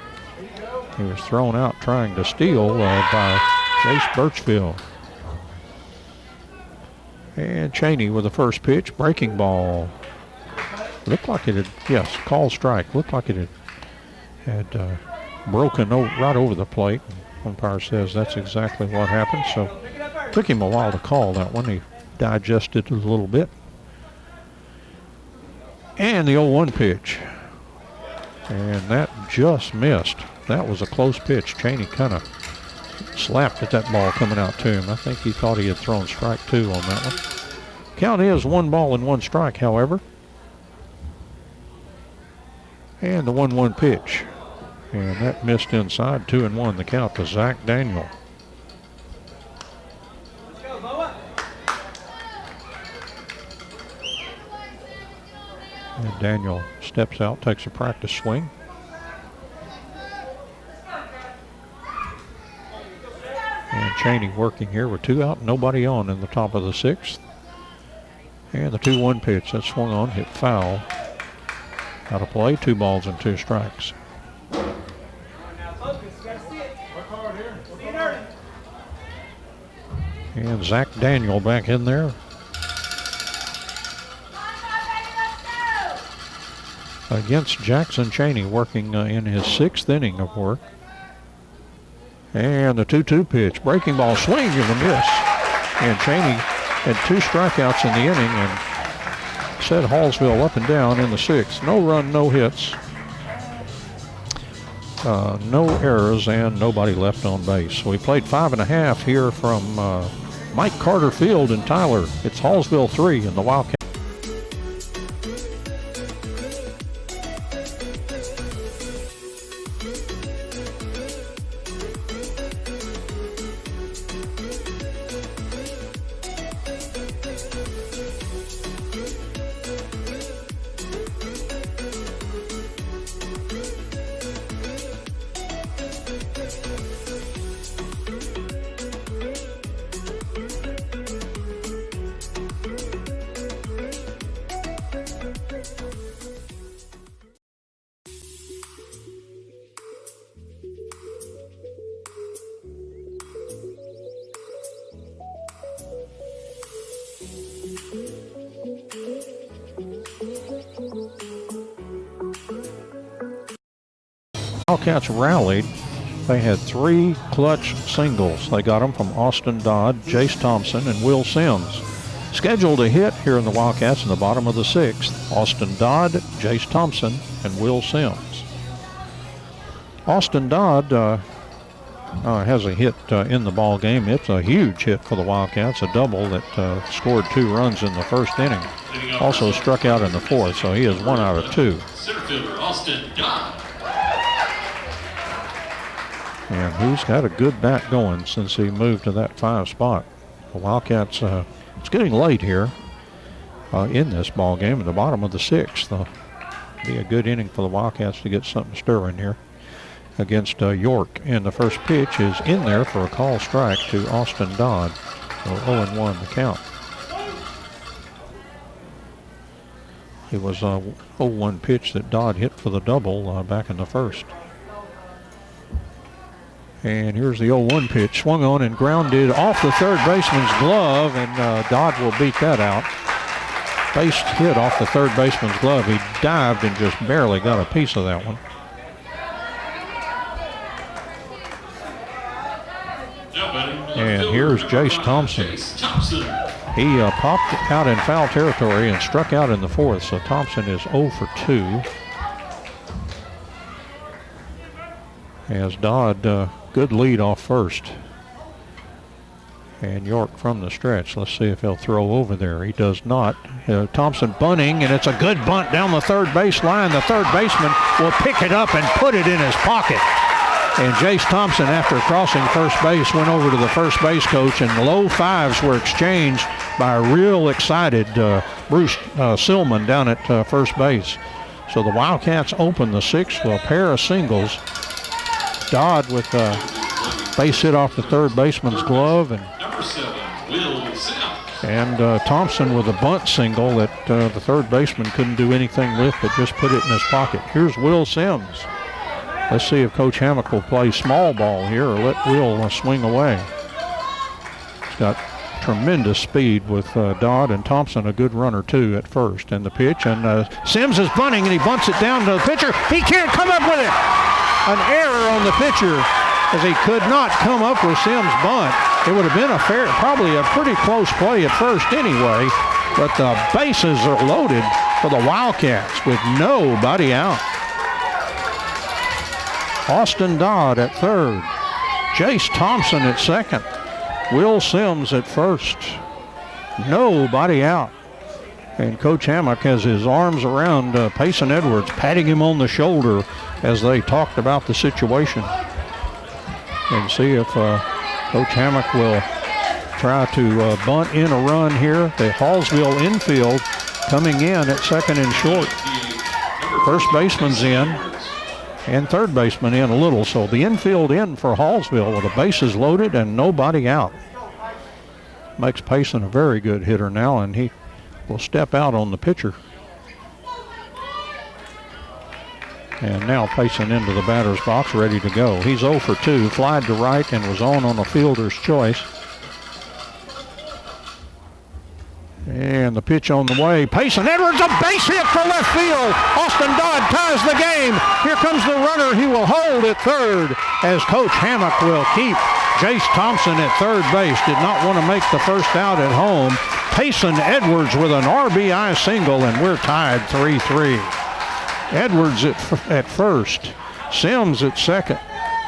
He was thrown out trying to steal by Chase Birchfield. And Cheney with the first pitch, breaking ball. Looked like it had, yes, called strike. Looked like it had broken right over the plate. Umpire says that's exactly what happened. So took him a while to call that one. He digested it a little bit. And the 0-1 pitch. And that just missed. That was a close pitch. Cheney kind of slapped at that ball coming out to him. I think he thought he had thrown strike 2 on that one. Count is 1 ball and 1 strike, however. And the 1-1 pitch. And that missed inside. 2-1 the count to Zach Daniel. And Daniel steps out, takes a practice swing. And Cheney working here with 2 out, nobody on in the top of the 6th. And the 2-1 pitch that swung on, hit foul. Out of play, 2 balls and 2 strikes. And Zach Daniel back in there. Against Jackson Cheney, working in his 6th inning of work. And the 2-2 pitch, breaking ball, swing and a miss. And Cheney had 2 strikeouts in the inning and set Hallsville up and down in the 6th. No run, no hits, no errors, and nobody left on base. So we played 5.5 here from Mike Carter Field in Tyler. It's Hallsville 3 in the Wildcat. Wildcats rallied. They had 3 clutch singles. They got them from Austin Dodd, Jace Thompson, and Will Sims. Scheduled to hit here in the Wildcats in the bottom of the 6th, Austin Dodd, Jace Thompson, and Will Sims. Austin Dodd has a hit in the ball game. It's a huge hit for the Wildcats, a double that scored 2 runs in the 1st inning. Also struck out in the 4th, so he is 1 out of 2. Center fielder Austin Dodd. And he's got a good bat going since he moved to that 5 spot. The Wildcats, it's getting late here in this ball game at the bottom of the 6th. Be a good inning for the Wildcats to get something stirring here against York. And the first pitch is in there for a call strike to Austin Dodd. So 0-1 the count. It was a 0-1 pitch that Dodd hit for the double back in the 1st. And here's the 0-1 pitch, swung on and grounded off the 3rd baseman's glove, and Dodd will beat that out. Base hit off the 3rd baseman's glove. He dived and just barely got a piece of that one. And here's Jace Thompson. He popped out in foul territory and struck out in the fourth, so Thompson is 0 for 2. As Dodd, good lead off first. And York from the stretch. Let's see if he'll throw over there. He does not. Thompson bunting, and it's a good bunt down the third base line. The third baseman will pick it up and put it in his pocket. And Jace Thompson, after crossing first base, went over to the first base coach, and low fives were exchanged by a real excited Bruce Silman down at first base. So the Wildcats open the sixth with a pair of singles. Dodd with a base hit off the third baseman's glove, and Thompson with a bunt single that the third baseman couldn't do anything with, but just put it in his pocket. Here's Will Sims. Let's see if Coach Hammock will play small ball here or let Will swing away. He's got tremendous speed with Dodd, and Thompson a good runner too at first. And the pitch, and Sims is bunting, and he bunts it down to the pitcher. He can't come up with it. An error on the pitcher, as he could not come up with Sims' bunt. It would have been probably a pretty close play at first anyway, but the bases are loaded for the Wildcats with nobody out. Austin Dodd at third, Jace Thompson at second, Will Sims at first. Nobody out. And Coach Hammock has his arms around Payson Edwards, patting him on the shoulder as they talked about the situation. And see if Coach Hammock will try to bunt in a run here. The Hallsville infield coming in at second and short. First baseman's in, and third baseman in a little. So the infield in for Hallsville with the bases loaded and nobody out. Makes Payson a very good hitter now, and he will step out on the pitcher. And now Payson into the batter's box, ready to go. He's 0 for 2, flied to right and was on a fielder's choice. And the pitch on the way. Payson Edwards, a base hit for left field. Austin Dodd ties the game. Here comes the runner. He will hold at third as Coach Hammock will keep Jace Thompson at third base. Did not want to make the first out at home. Payson Edwards with an RBI single, and we're tied 3-3. Edwards at first, Sims at second,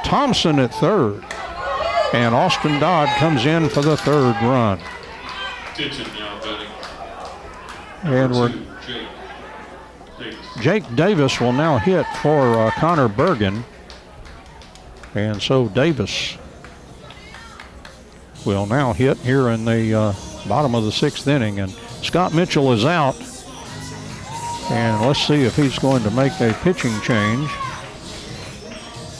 Thompson at third, and Austin Dodd comes in for the third run. And Jake Davis will now hit for Connor Bergen, and so Davis will now hit here in the bottom of the sixth inning, and Scott Mitchell is out. And let's see if he's going to make a pitching change.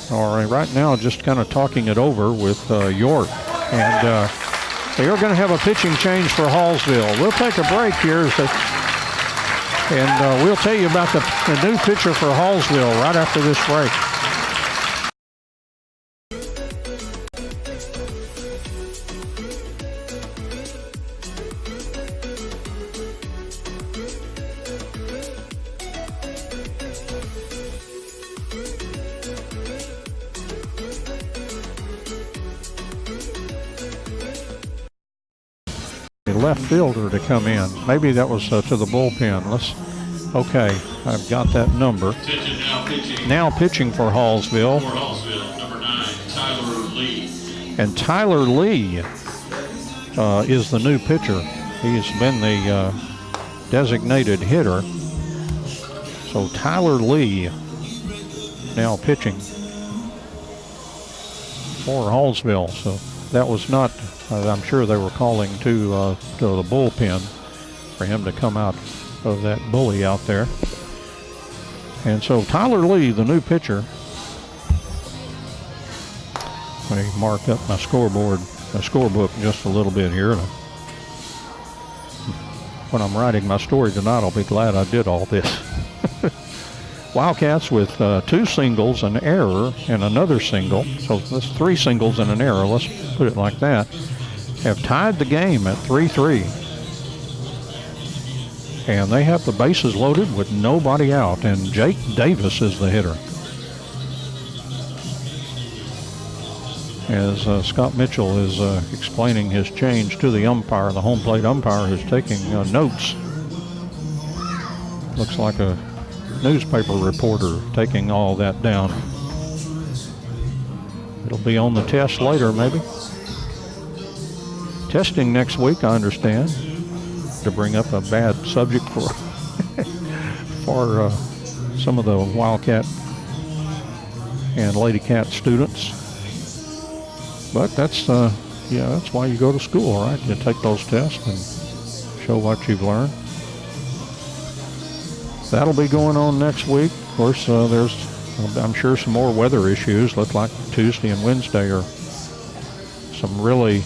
All right, right now just kind of talking it over with York. And they are going to have a pitching change for Hallsville. We'll take a break here, and we'll tell you about the new pitcher for Hallsville right after this break. Left fielder to come in. Maybe that was to the bullpen. Okay, I've got that number. Now pitching for Hallsville. Number 9, Tyler Lee. And Tyler Lee is the new pitcher. He's been the designated hitter. So Tyler Lee now pitching for Hallsville. So that was not, I'm sure they were calling to the bullpen for him to come out of that bully out there. And so Tyler Lee, the new pitcher. Let me mark up my scorebook just a little bit here. When I'm writing my story tonight, I'll be glad I did all this. Wildcats with 2 singles, an error, and another single. So that's 3 singles and an error, let's put it like that. Have tied the game at 3-3. And they have the bases loaded with nobody out, and Jake Davis is the hitter. as Scott Mitchell is explaining his change to the umpire. The home plate umpire is taking notes. Looks like a newspaper reporter taking all that down. It'll be on the test later, maybe. Testing next week, I understand, to bring up a bad subject for for some of the Wildcat and Lady Cat students. But that's that's why you go to school, right? You take those tests and show what you've learned. That'll be going on next week. Of course, there's, I'm sure, some more weather issues. Looks like Tuesday and Wednesday are some really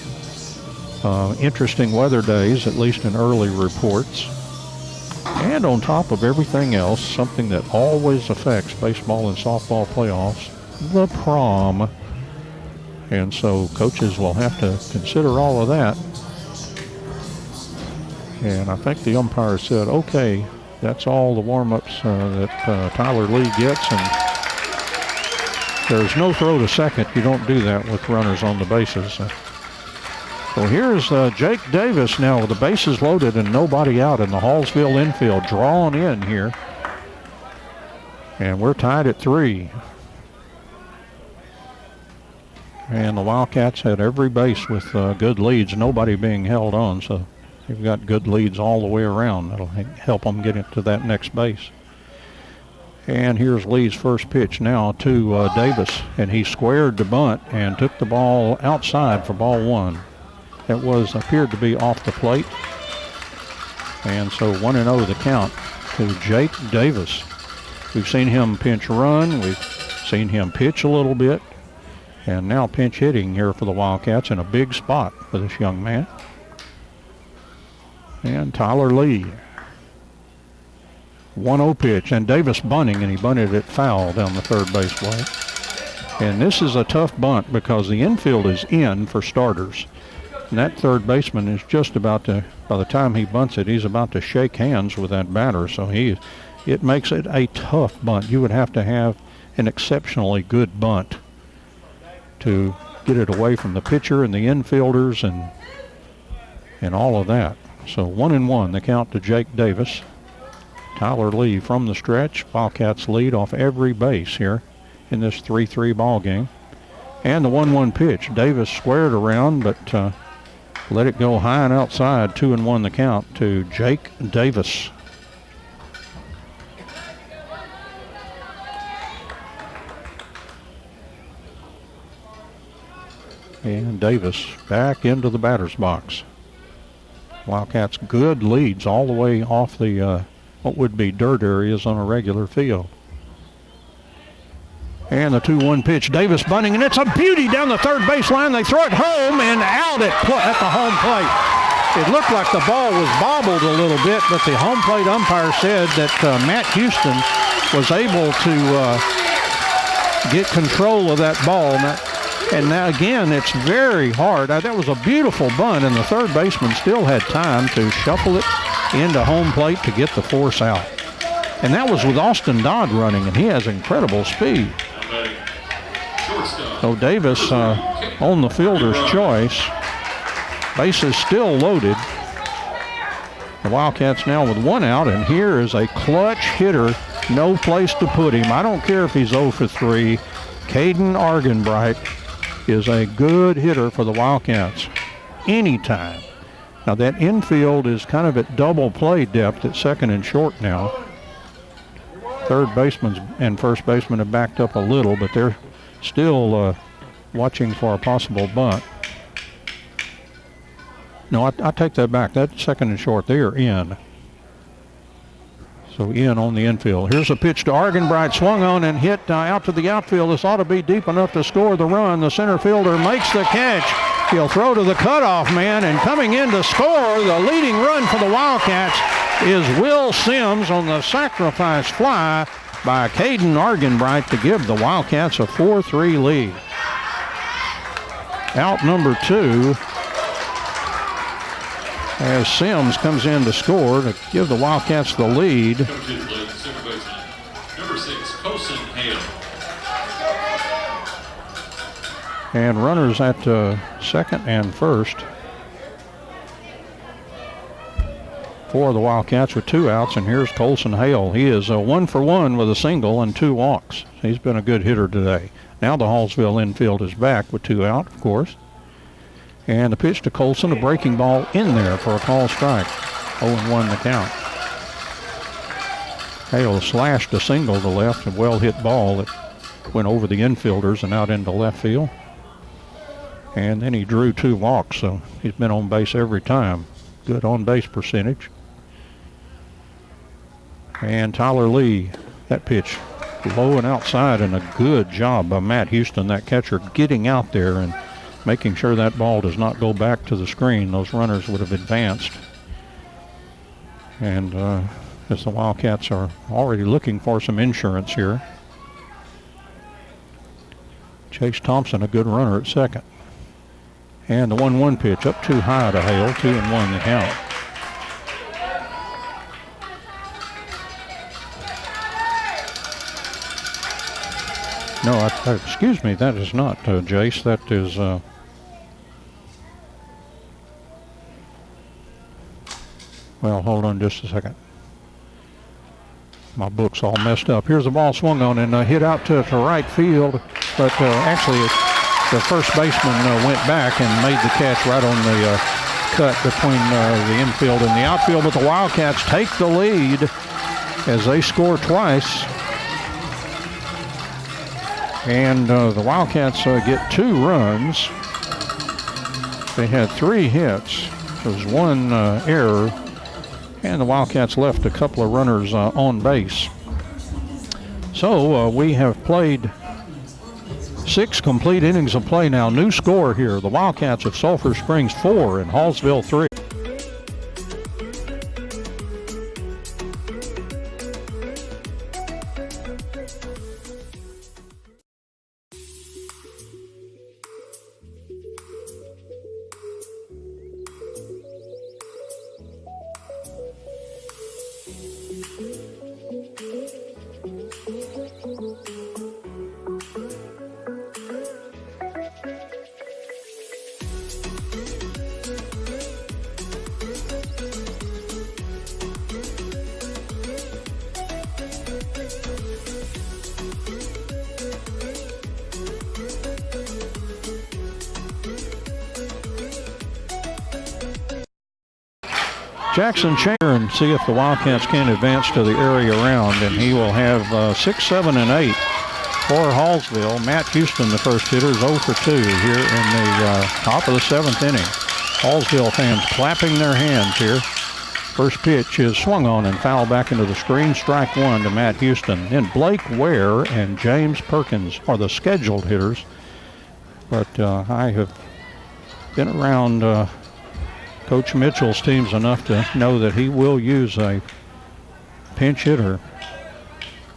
interesting weather days, at least in early reports. And on top of everything else, something that always affects baseball and softball playoffs, the prom. And so coaches will have to consider all of that. And I think the umpire said, okay, that's all the warm-ups that Tyler Lee gets. And there's no throw to second. You don't do that with runners on the bases. So here's Jake Davis now with the bases loaded and nobody out in the Hallsville infield, drawn in here. And we're tied at 3. And the Wildcats had every base with good leads, nobody being held on. So they've got good leads all the way around. That'll help them get into that next base. And here's Lee's first pitch now to Davis. And he squared the bunt and took the ball outside for ball 1. It appeared to be off the plate. And so 1-0 the count to Jake Davis. We've seen him pinch run. We've seen him pitch a little bit. And now pinch hitting here for the Wildcats in a big spot for this young man. And Tyler Lee. 1-0 pitch. And Davis bunting, and he bunted it foul down the third base way. And this is a tough bunt because the infield is in for starters. And that third baseman is just about to, by the time he bunts it, he's about to shake hands with that batter. So it makes it a tough bunt. You would have to have an exceptionally good bunt to get it away from the pitcher and the infielders and all of that. So 1-1, the count to Jake Davis. Tyler Lee from the stretch. Wildcats lead off every base here in this 3-3 ball game. And the 1-1 pitch. Davis squared around, but let it go high and outside. 2-1 the count to Jake Davis. And Davis back into the batter's box. Wildcats good leads all the way off the what would be dirt areas on a regular field. And the 2-1 pitch. Davis bunting, and it's a beauty down the third baseline. They throw it home and out at the home plate. It looked like the ball was bobbled a little bit, but the home plate umpire said that Matt Houston was able to get control of that ball. And now again, it's very hard. That was a beautiful bunt, and the third baseman still had time to shuffle it into home plate to get the force out. And that was with Austin Dodd running, and he has incredible speed. So Davis on the fielder's choice. Bases still loaded. The Wildcats now with 1 out, and here is a clutch hitter. No place to put him. I don't care if he's 0 for 3. Caden Argenbright is a good hitter for the Wildcats anytime. Now that infield is kind of at double play depth at second and short now. Third baseman and first baseman have backed up a little, but they're still watching for a possible bunt. No, I take that back. That second and short, they are in. So in on the infield. Here's a pitch to Argenbright, swung on and hit out to the outfield. This ought to be deep enough to score the run. The center fielder makes the catch. He'll throw to the cutoff man, and coming in to score the leading run for the Wildcats is Will Sims on the sacrifice fly by Caden Argenbright to give the Wildcats a 4-3 lead. Out number 2 as Sims comes in to score to give the Wildcats the lead. Number 6, Coulson Hale. And runners at second and first for the Wildcats with 2 outs. And here's Colson Hale. He is 1 for 1 with a single and 2 walks. He's been a good hitter today. Now the Hallsville infield is back with 2 out, of course. And the pitch to Colson, a breaking ball in there for a call strike. 0-1 the count. Hale slashed a single to left, a well-hit ball that went over the infielders and out into left field. And then he drew 2 walks, so he's been on base every time. Good on-base percentage. And Tyler Lee, that pitch low and outside, and a good job by Matt Houston, that catcher, getting out there and making sure that ball does not go back to the screen. Those runners would have advanced. And as the Wildcats are already looking for some insurance here. Chase Thompson, a good runner at second. And the 1-1 pitch up too high to Hale, 2-1 the count. No, excuse me, that is not Jace. That is well, hold on just a second. My book's all messed up. Here's the ball swung on and hit out to right field, but actually the first baseman went back and made the catch right on the cut between the infield and the outfield. But the Wildcats take the lead as they score twice. And the Wildcats get 2 runs. They had 3 hits. There was 1 error. And the Wildcats left a couple of runners on base. So we have played 6 complete innings of play now. New score here. The Wildcats of Sulphur Springs 4 and Hallsville 3. Jackson Changer, and see if the Wildcats can advance to the area around, and he will have 6, 7, and 8 for Hallsville. Matt Houston, the first hitter, is 0 for 2 here in the top of the 7th inning. Hallsville fans clapping their hands here. First pitch is swung on and fouled back into the screen. Strike 1 to Matt Houston. Then Blake Ware and James Perkins are the scheduled hitters. But I have been around Coach Mitchell's teams enough to know that he will use a pinch hitter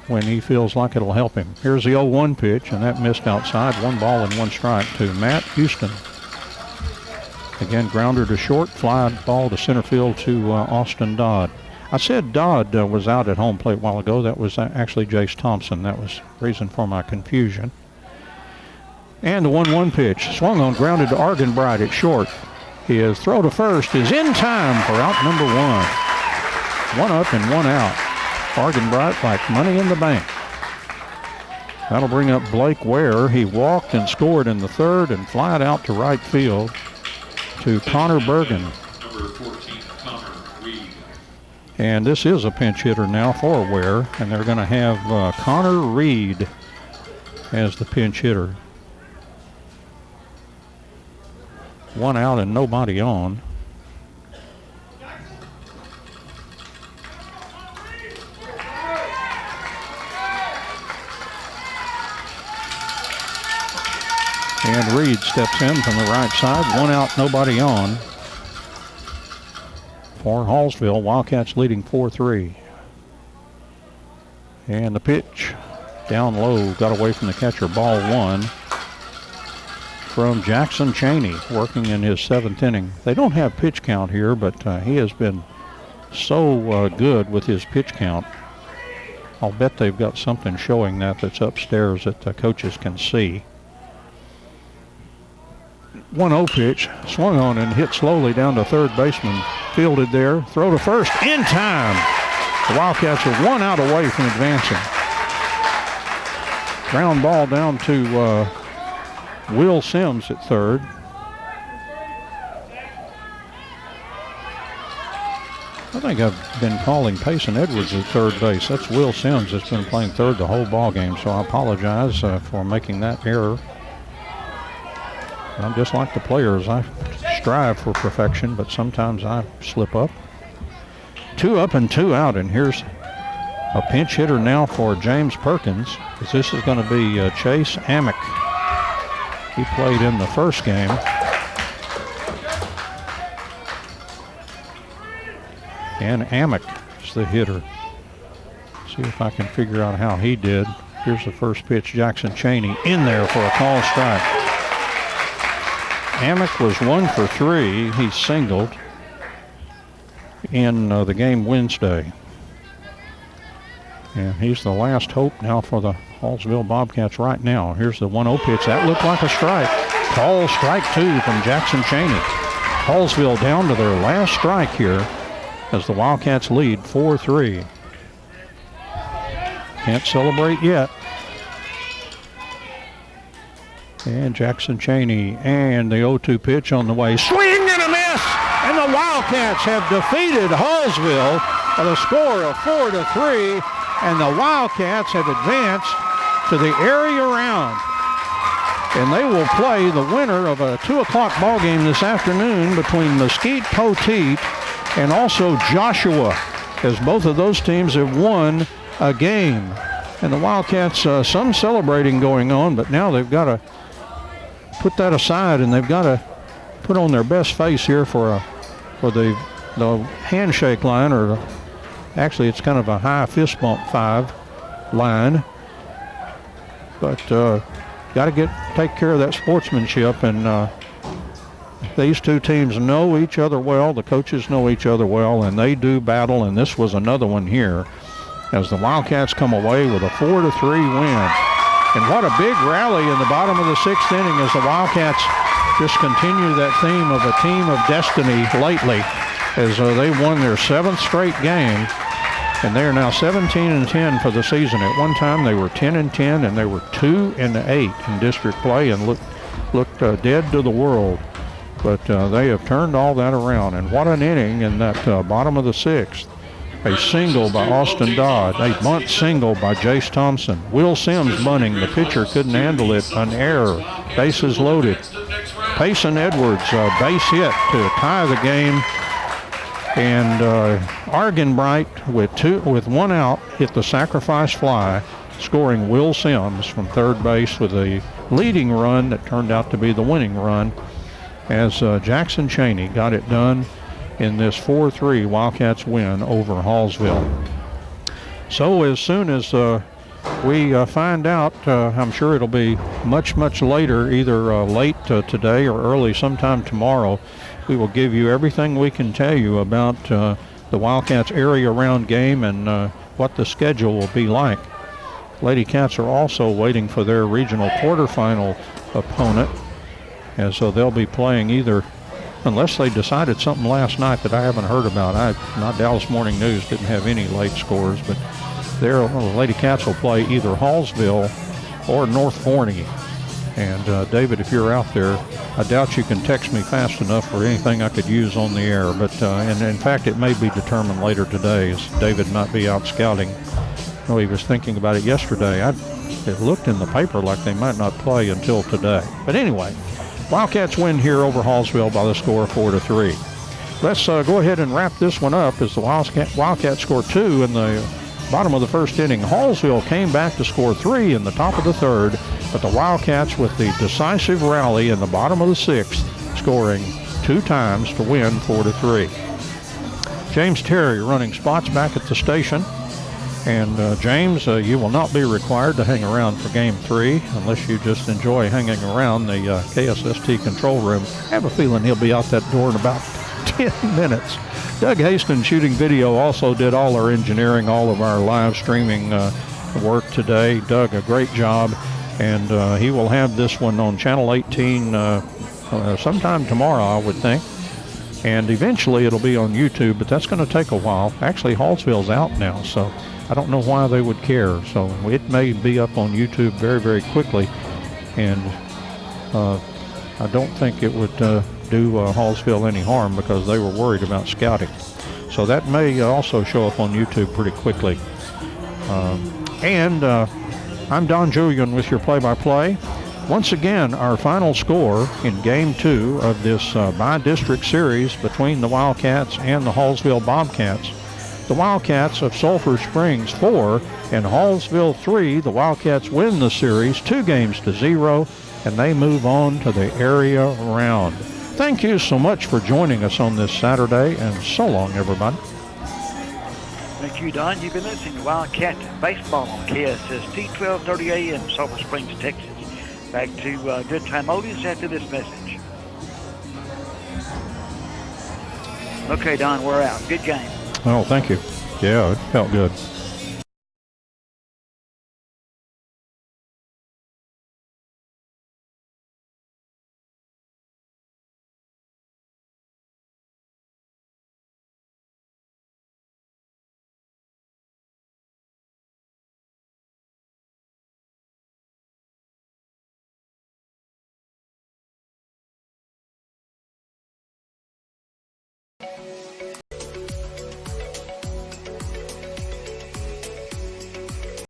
when he feels like it'll help him. Here's the 0-1 pitch, and that missed outside. 1 ball and 1 strike to Matt Houston. Again, grounder to short, fly ball to center field to Austin Dodd. I said Dodd was out at home plate a while ago. That was actually Jace Thompson. That was the reason for my confusion. And the 1-1 pitch, swung on, grounded to Argenbright at short. His throw to first is in time for out number 1. 1 up and 1 out. Argenbright like money in the bank. That'll bring up Blake Ware. He walked and scored in the 3rd and flied out to right field to Connor Bergen. Number 14, Connor Reed. And this is a pinch hitter now for Ware, and they're going to have Connor Reed as the pinch hitter. 1 out and nobody on. And Reed steps in from the right side. 1 out, nobody on. For Hallsville, Wildcats leading 4-3. And the pitch down low, got away from the catcher, ball 1. From Jackson Chaney, working in his 7th inning. They don't have pitch count here, but he has been so good with his pitch count. I'll bet they've got something showing that's upstairs that the coaches can see. 1-0 pitch, swung on and hit slowly down to third baseman. Fielded there, throw to first, in time. The Wildcats are 1 out away from advancing. Ground ball down to Will Sims at third. I think I've been calling Payson Edwards at third base. That's Will Sims that's been playing third the whole ball game, so I apologize for making that error. I'm just like the players. I strive for perfection, but sometimes I slip up. 2 up and 2 out, and here's a pinch hitter now for James Perkins, because this is going to be Chase Amick. He played in the first game. And Amick is the hitter. See if I can figure out how he did. Here's the first pitch. Jackson Chaney in there for a call strike. Amick was 1 for 3. He singled in the game Wednesday. And he's the last hope now for the Hallsville Bobcats right now. Here's the 1-0 pitch. That looked like a strike. Call strike 2 from Jackson Chaney. Hallsville down to their last strike here as the Wildcats lead 4-3. Can't celebrate yet. And Jackson Chaney, and the 0-2 pitch on the way. Swing and a miss! And the Wildcats have defeated Hallsville by a score of 4-3, and the Wildcats have advanced to the area round. And they will play the winner of a 2 o'clock ball game this afternoon between Mesquite Poteet and also Joshua, as both of those teams have won a game. And the Wildcats, some celebrating going on, but now they've got to put that aside, and they've got to put on their best face here for the handshake line, or actually it's kind of a high fist bump 5 line. But got to take care of that sportsmanship, and these two teams know each other well. The coaches know each other well, and they do battle, and this was another one here as the Wildcats come away with a 4-3 win. And what a big rally in the bottom of the 6th inning as the Wildcats just continue that theme of a team of destiny lately, as they won their 7th straight game, and they are now 17-10 for the season. At one time they were 10-10, and they were 2-8 in district play and looked dead to the world. But they have turned all that around, and what an inning in that bottom of the 6th. A single by Austin Dodd, a bunt single by Jace Thompson. Will Sims bunting, the pitcher couldn't handle it, an error, bases loaded. Payson Edwards, base hit to tie the game, and Argenbright with 1 out hit the sacrifice fly, scoring Will Sims from third base with a leading run that turned out to be the winning run, as Jackson Chaney got it done in this 4-3 Wildcats win over Hallsville. So as soon as we find out, I'm sure it'll be much later, either late today or early sometime tomorrow, we will give you everything we can tell you about the Wildcats area round game and what the schedule will be like. Lady Cats are also waiting for their regional quarterfinal opponent, and so they'll be playing either, unless they decided something last night that I haven't heard about. My Dallas Morning News didn't have any late scores, but the Lady Cats will play either Hallsville or North Forney. And David, if you're out there, I doubt you can text me fast enough for anything I could use on the air. But and in fact, it may be determined later today, as David might be out scouting. He was thinking about it yesterday. It looked in the paper like they might not play until today. But anyway, Wildcats win here over Hallsville by the score of 4-3. Let's go ahead and wrap this one up as the Wildcats score 2 in the bottom of the 1st inning. Hallsville came back to score 3 in the top of the 3rd, but the Wildcats with the decisive rally in the bottom of the 6th, scoring 2 times to win 4-3. James Terry running spots back at the station. And James, you will not be required to hang around for Game 3 unless you just enjoy hanging around the KSST control room. I have a feeling he'll be out that door in about 10 minutes. Doug Hastings, shooting video, also did all our engineering, all of our live streaming work today. Doug, a great job. And he will have this one on Channel 18 sometime tomorrow, I would think. And eventually it'll be on YouTube, but that's going to take a while. Actually, Hallsville's out now, so I don't know why they would care. So it may be up on YouTube very, very quickly. And I don't think it would do Hallsville any harm because they were worried about scouting. So that may also show up on YouTube pretty quickly. I'm Don Julian with your play-by-play. Once again, our final score in Game 2 of this by-district series between the Wildcats and the Hallsville Bobcats. The Wildcats of Sulphur Springs 4 and Hallsville 3. The Wildcats win the series 2-0, and they move on to the area round. Thank you so much for joining us on this Saturday, and so long, everybody. Thank you, Don. You've been listening to Wildcat Baseball on KSST 1230 AM, Sulphur Springs, Texas. Back to Good Time Oldies after this message. Okay, Don, we're out. Good game. Oh, thank you. Yeah, it felt good.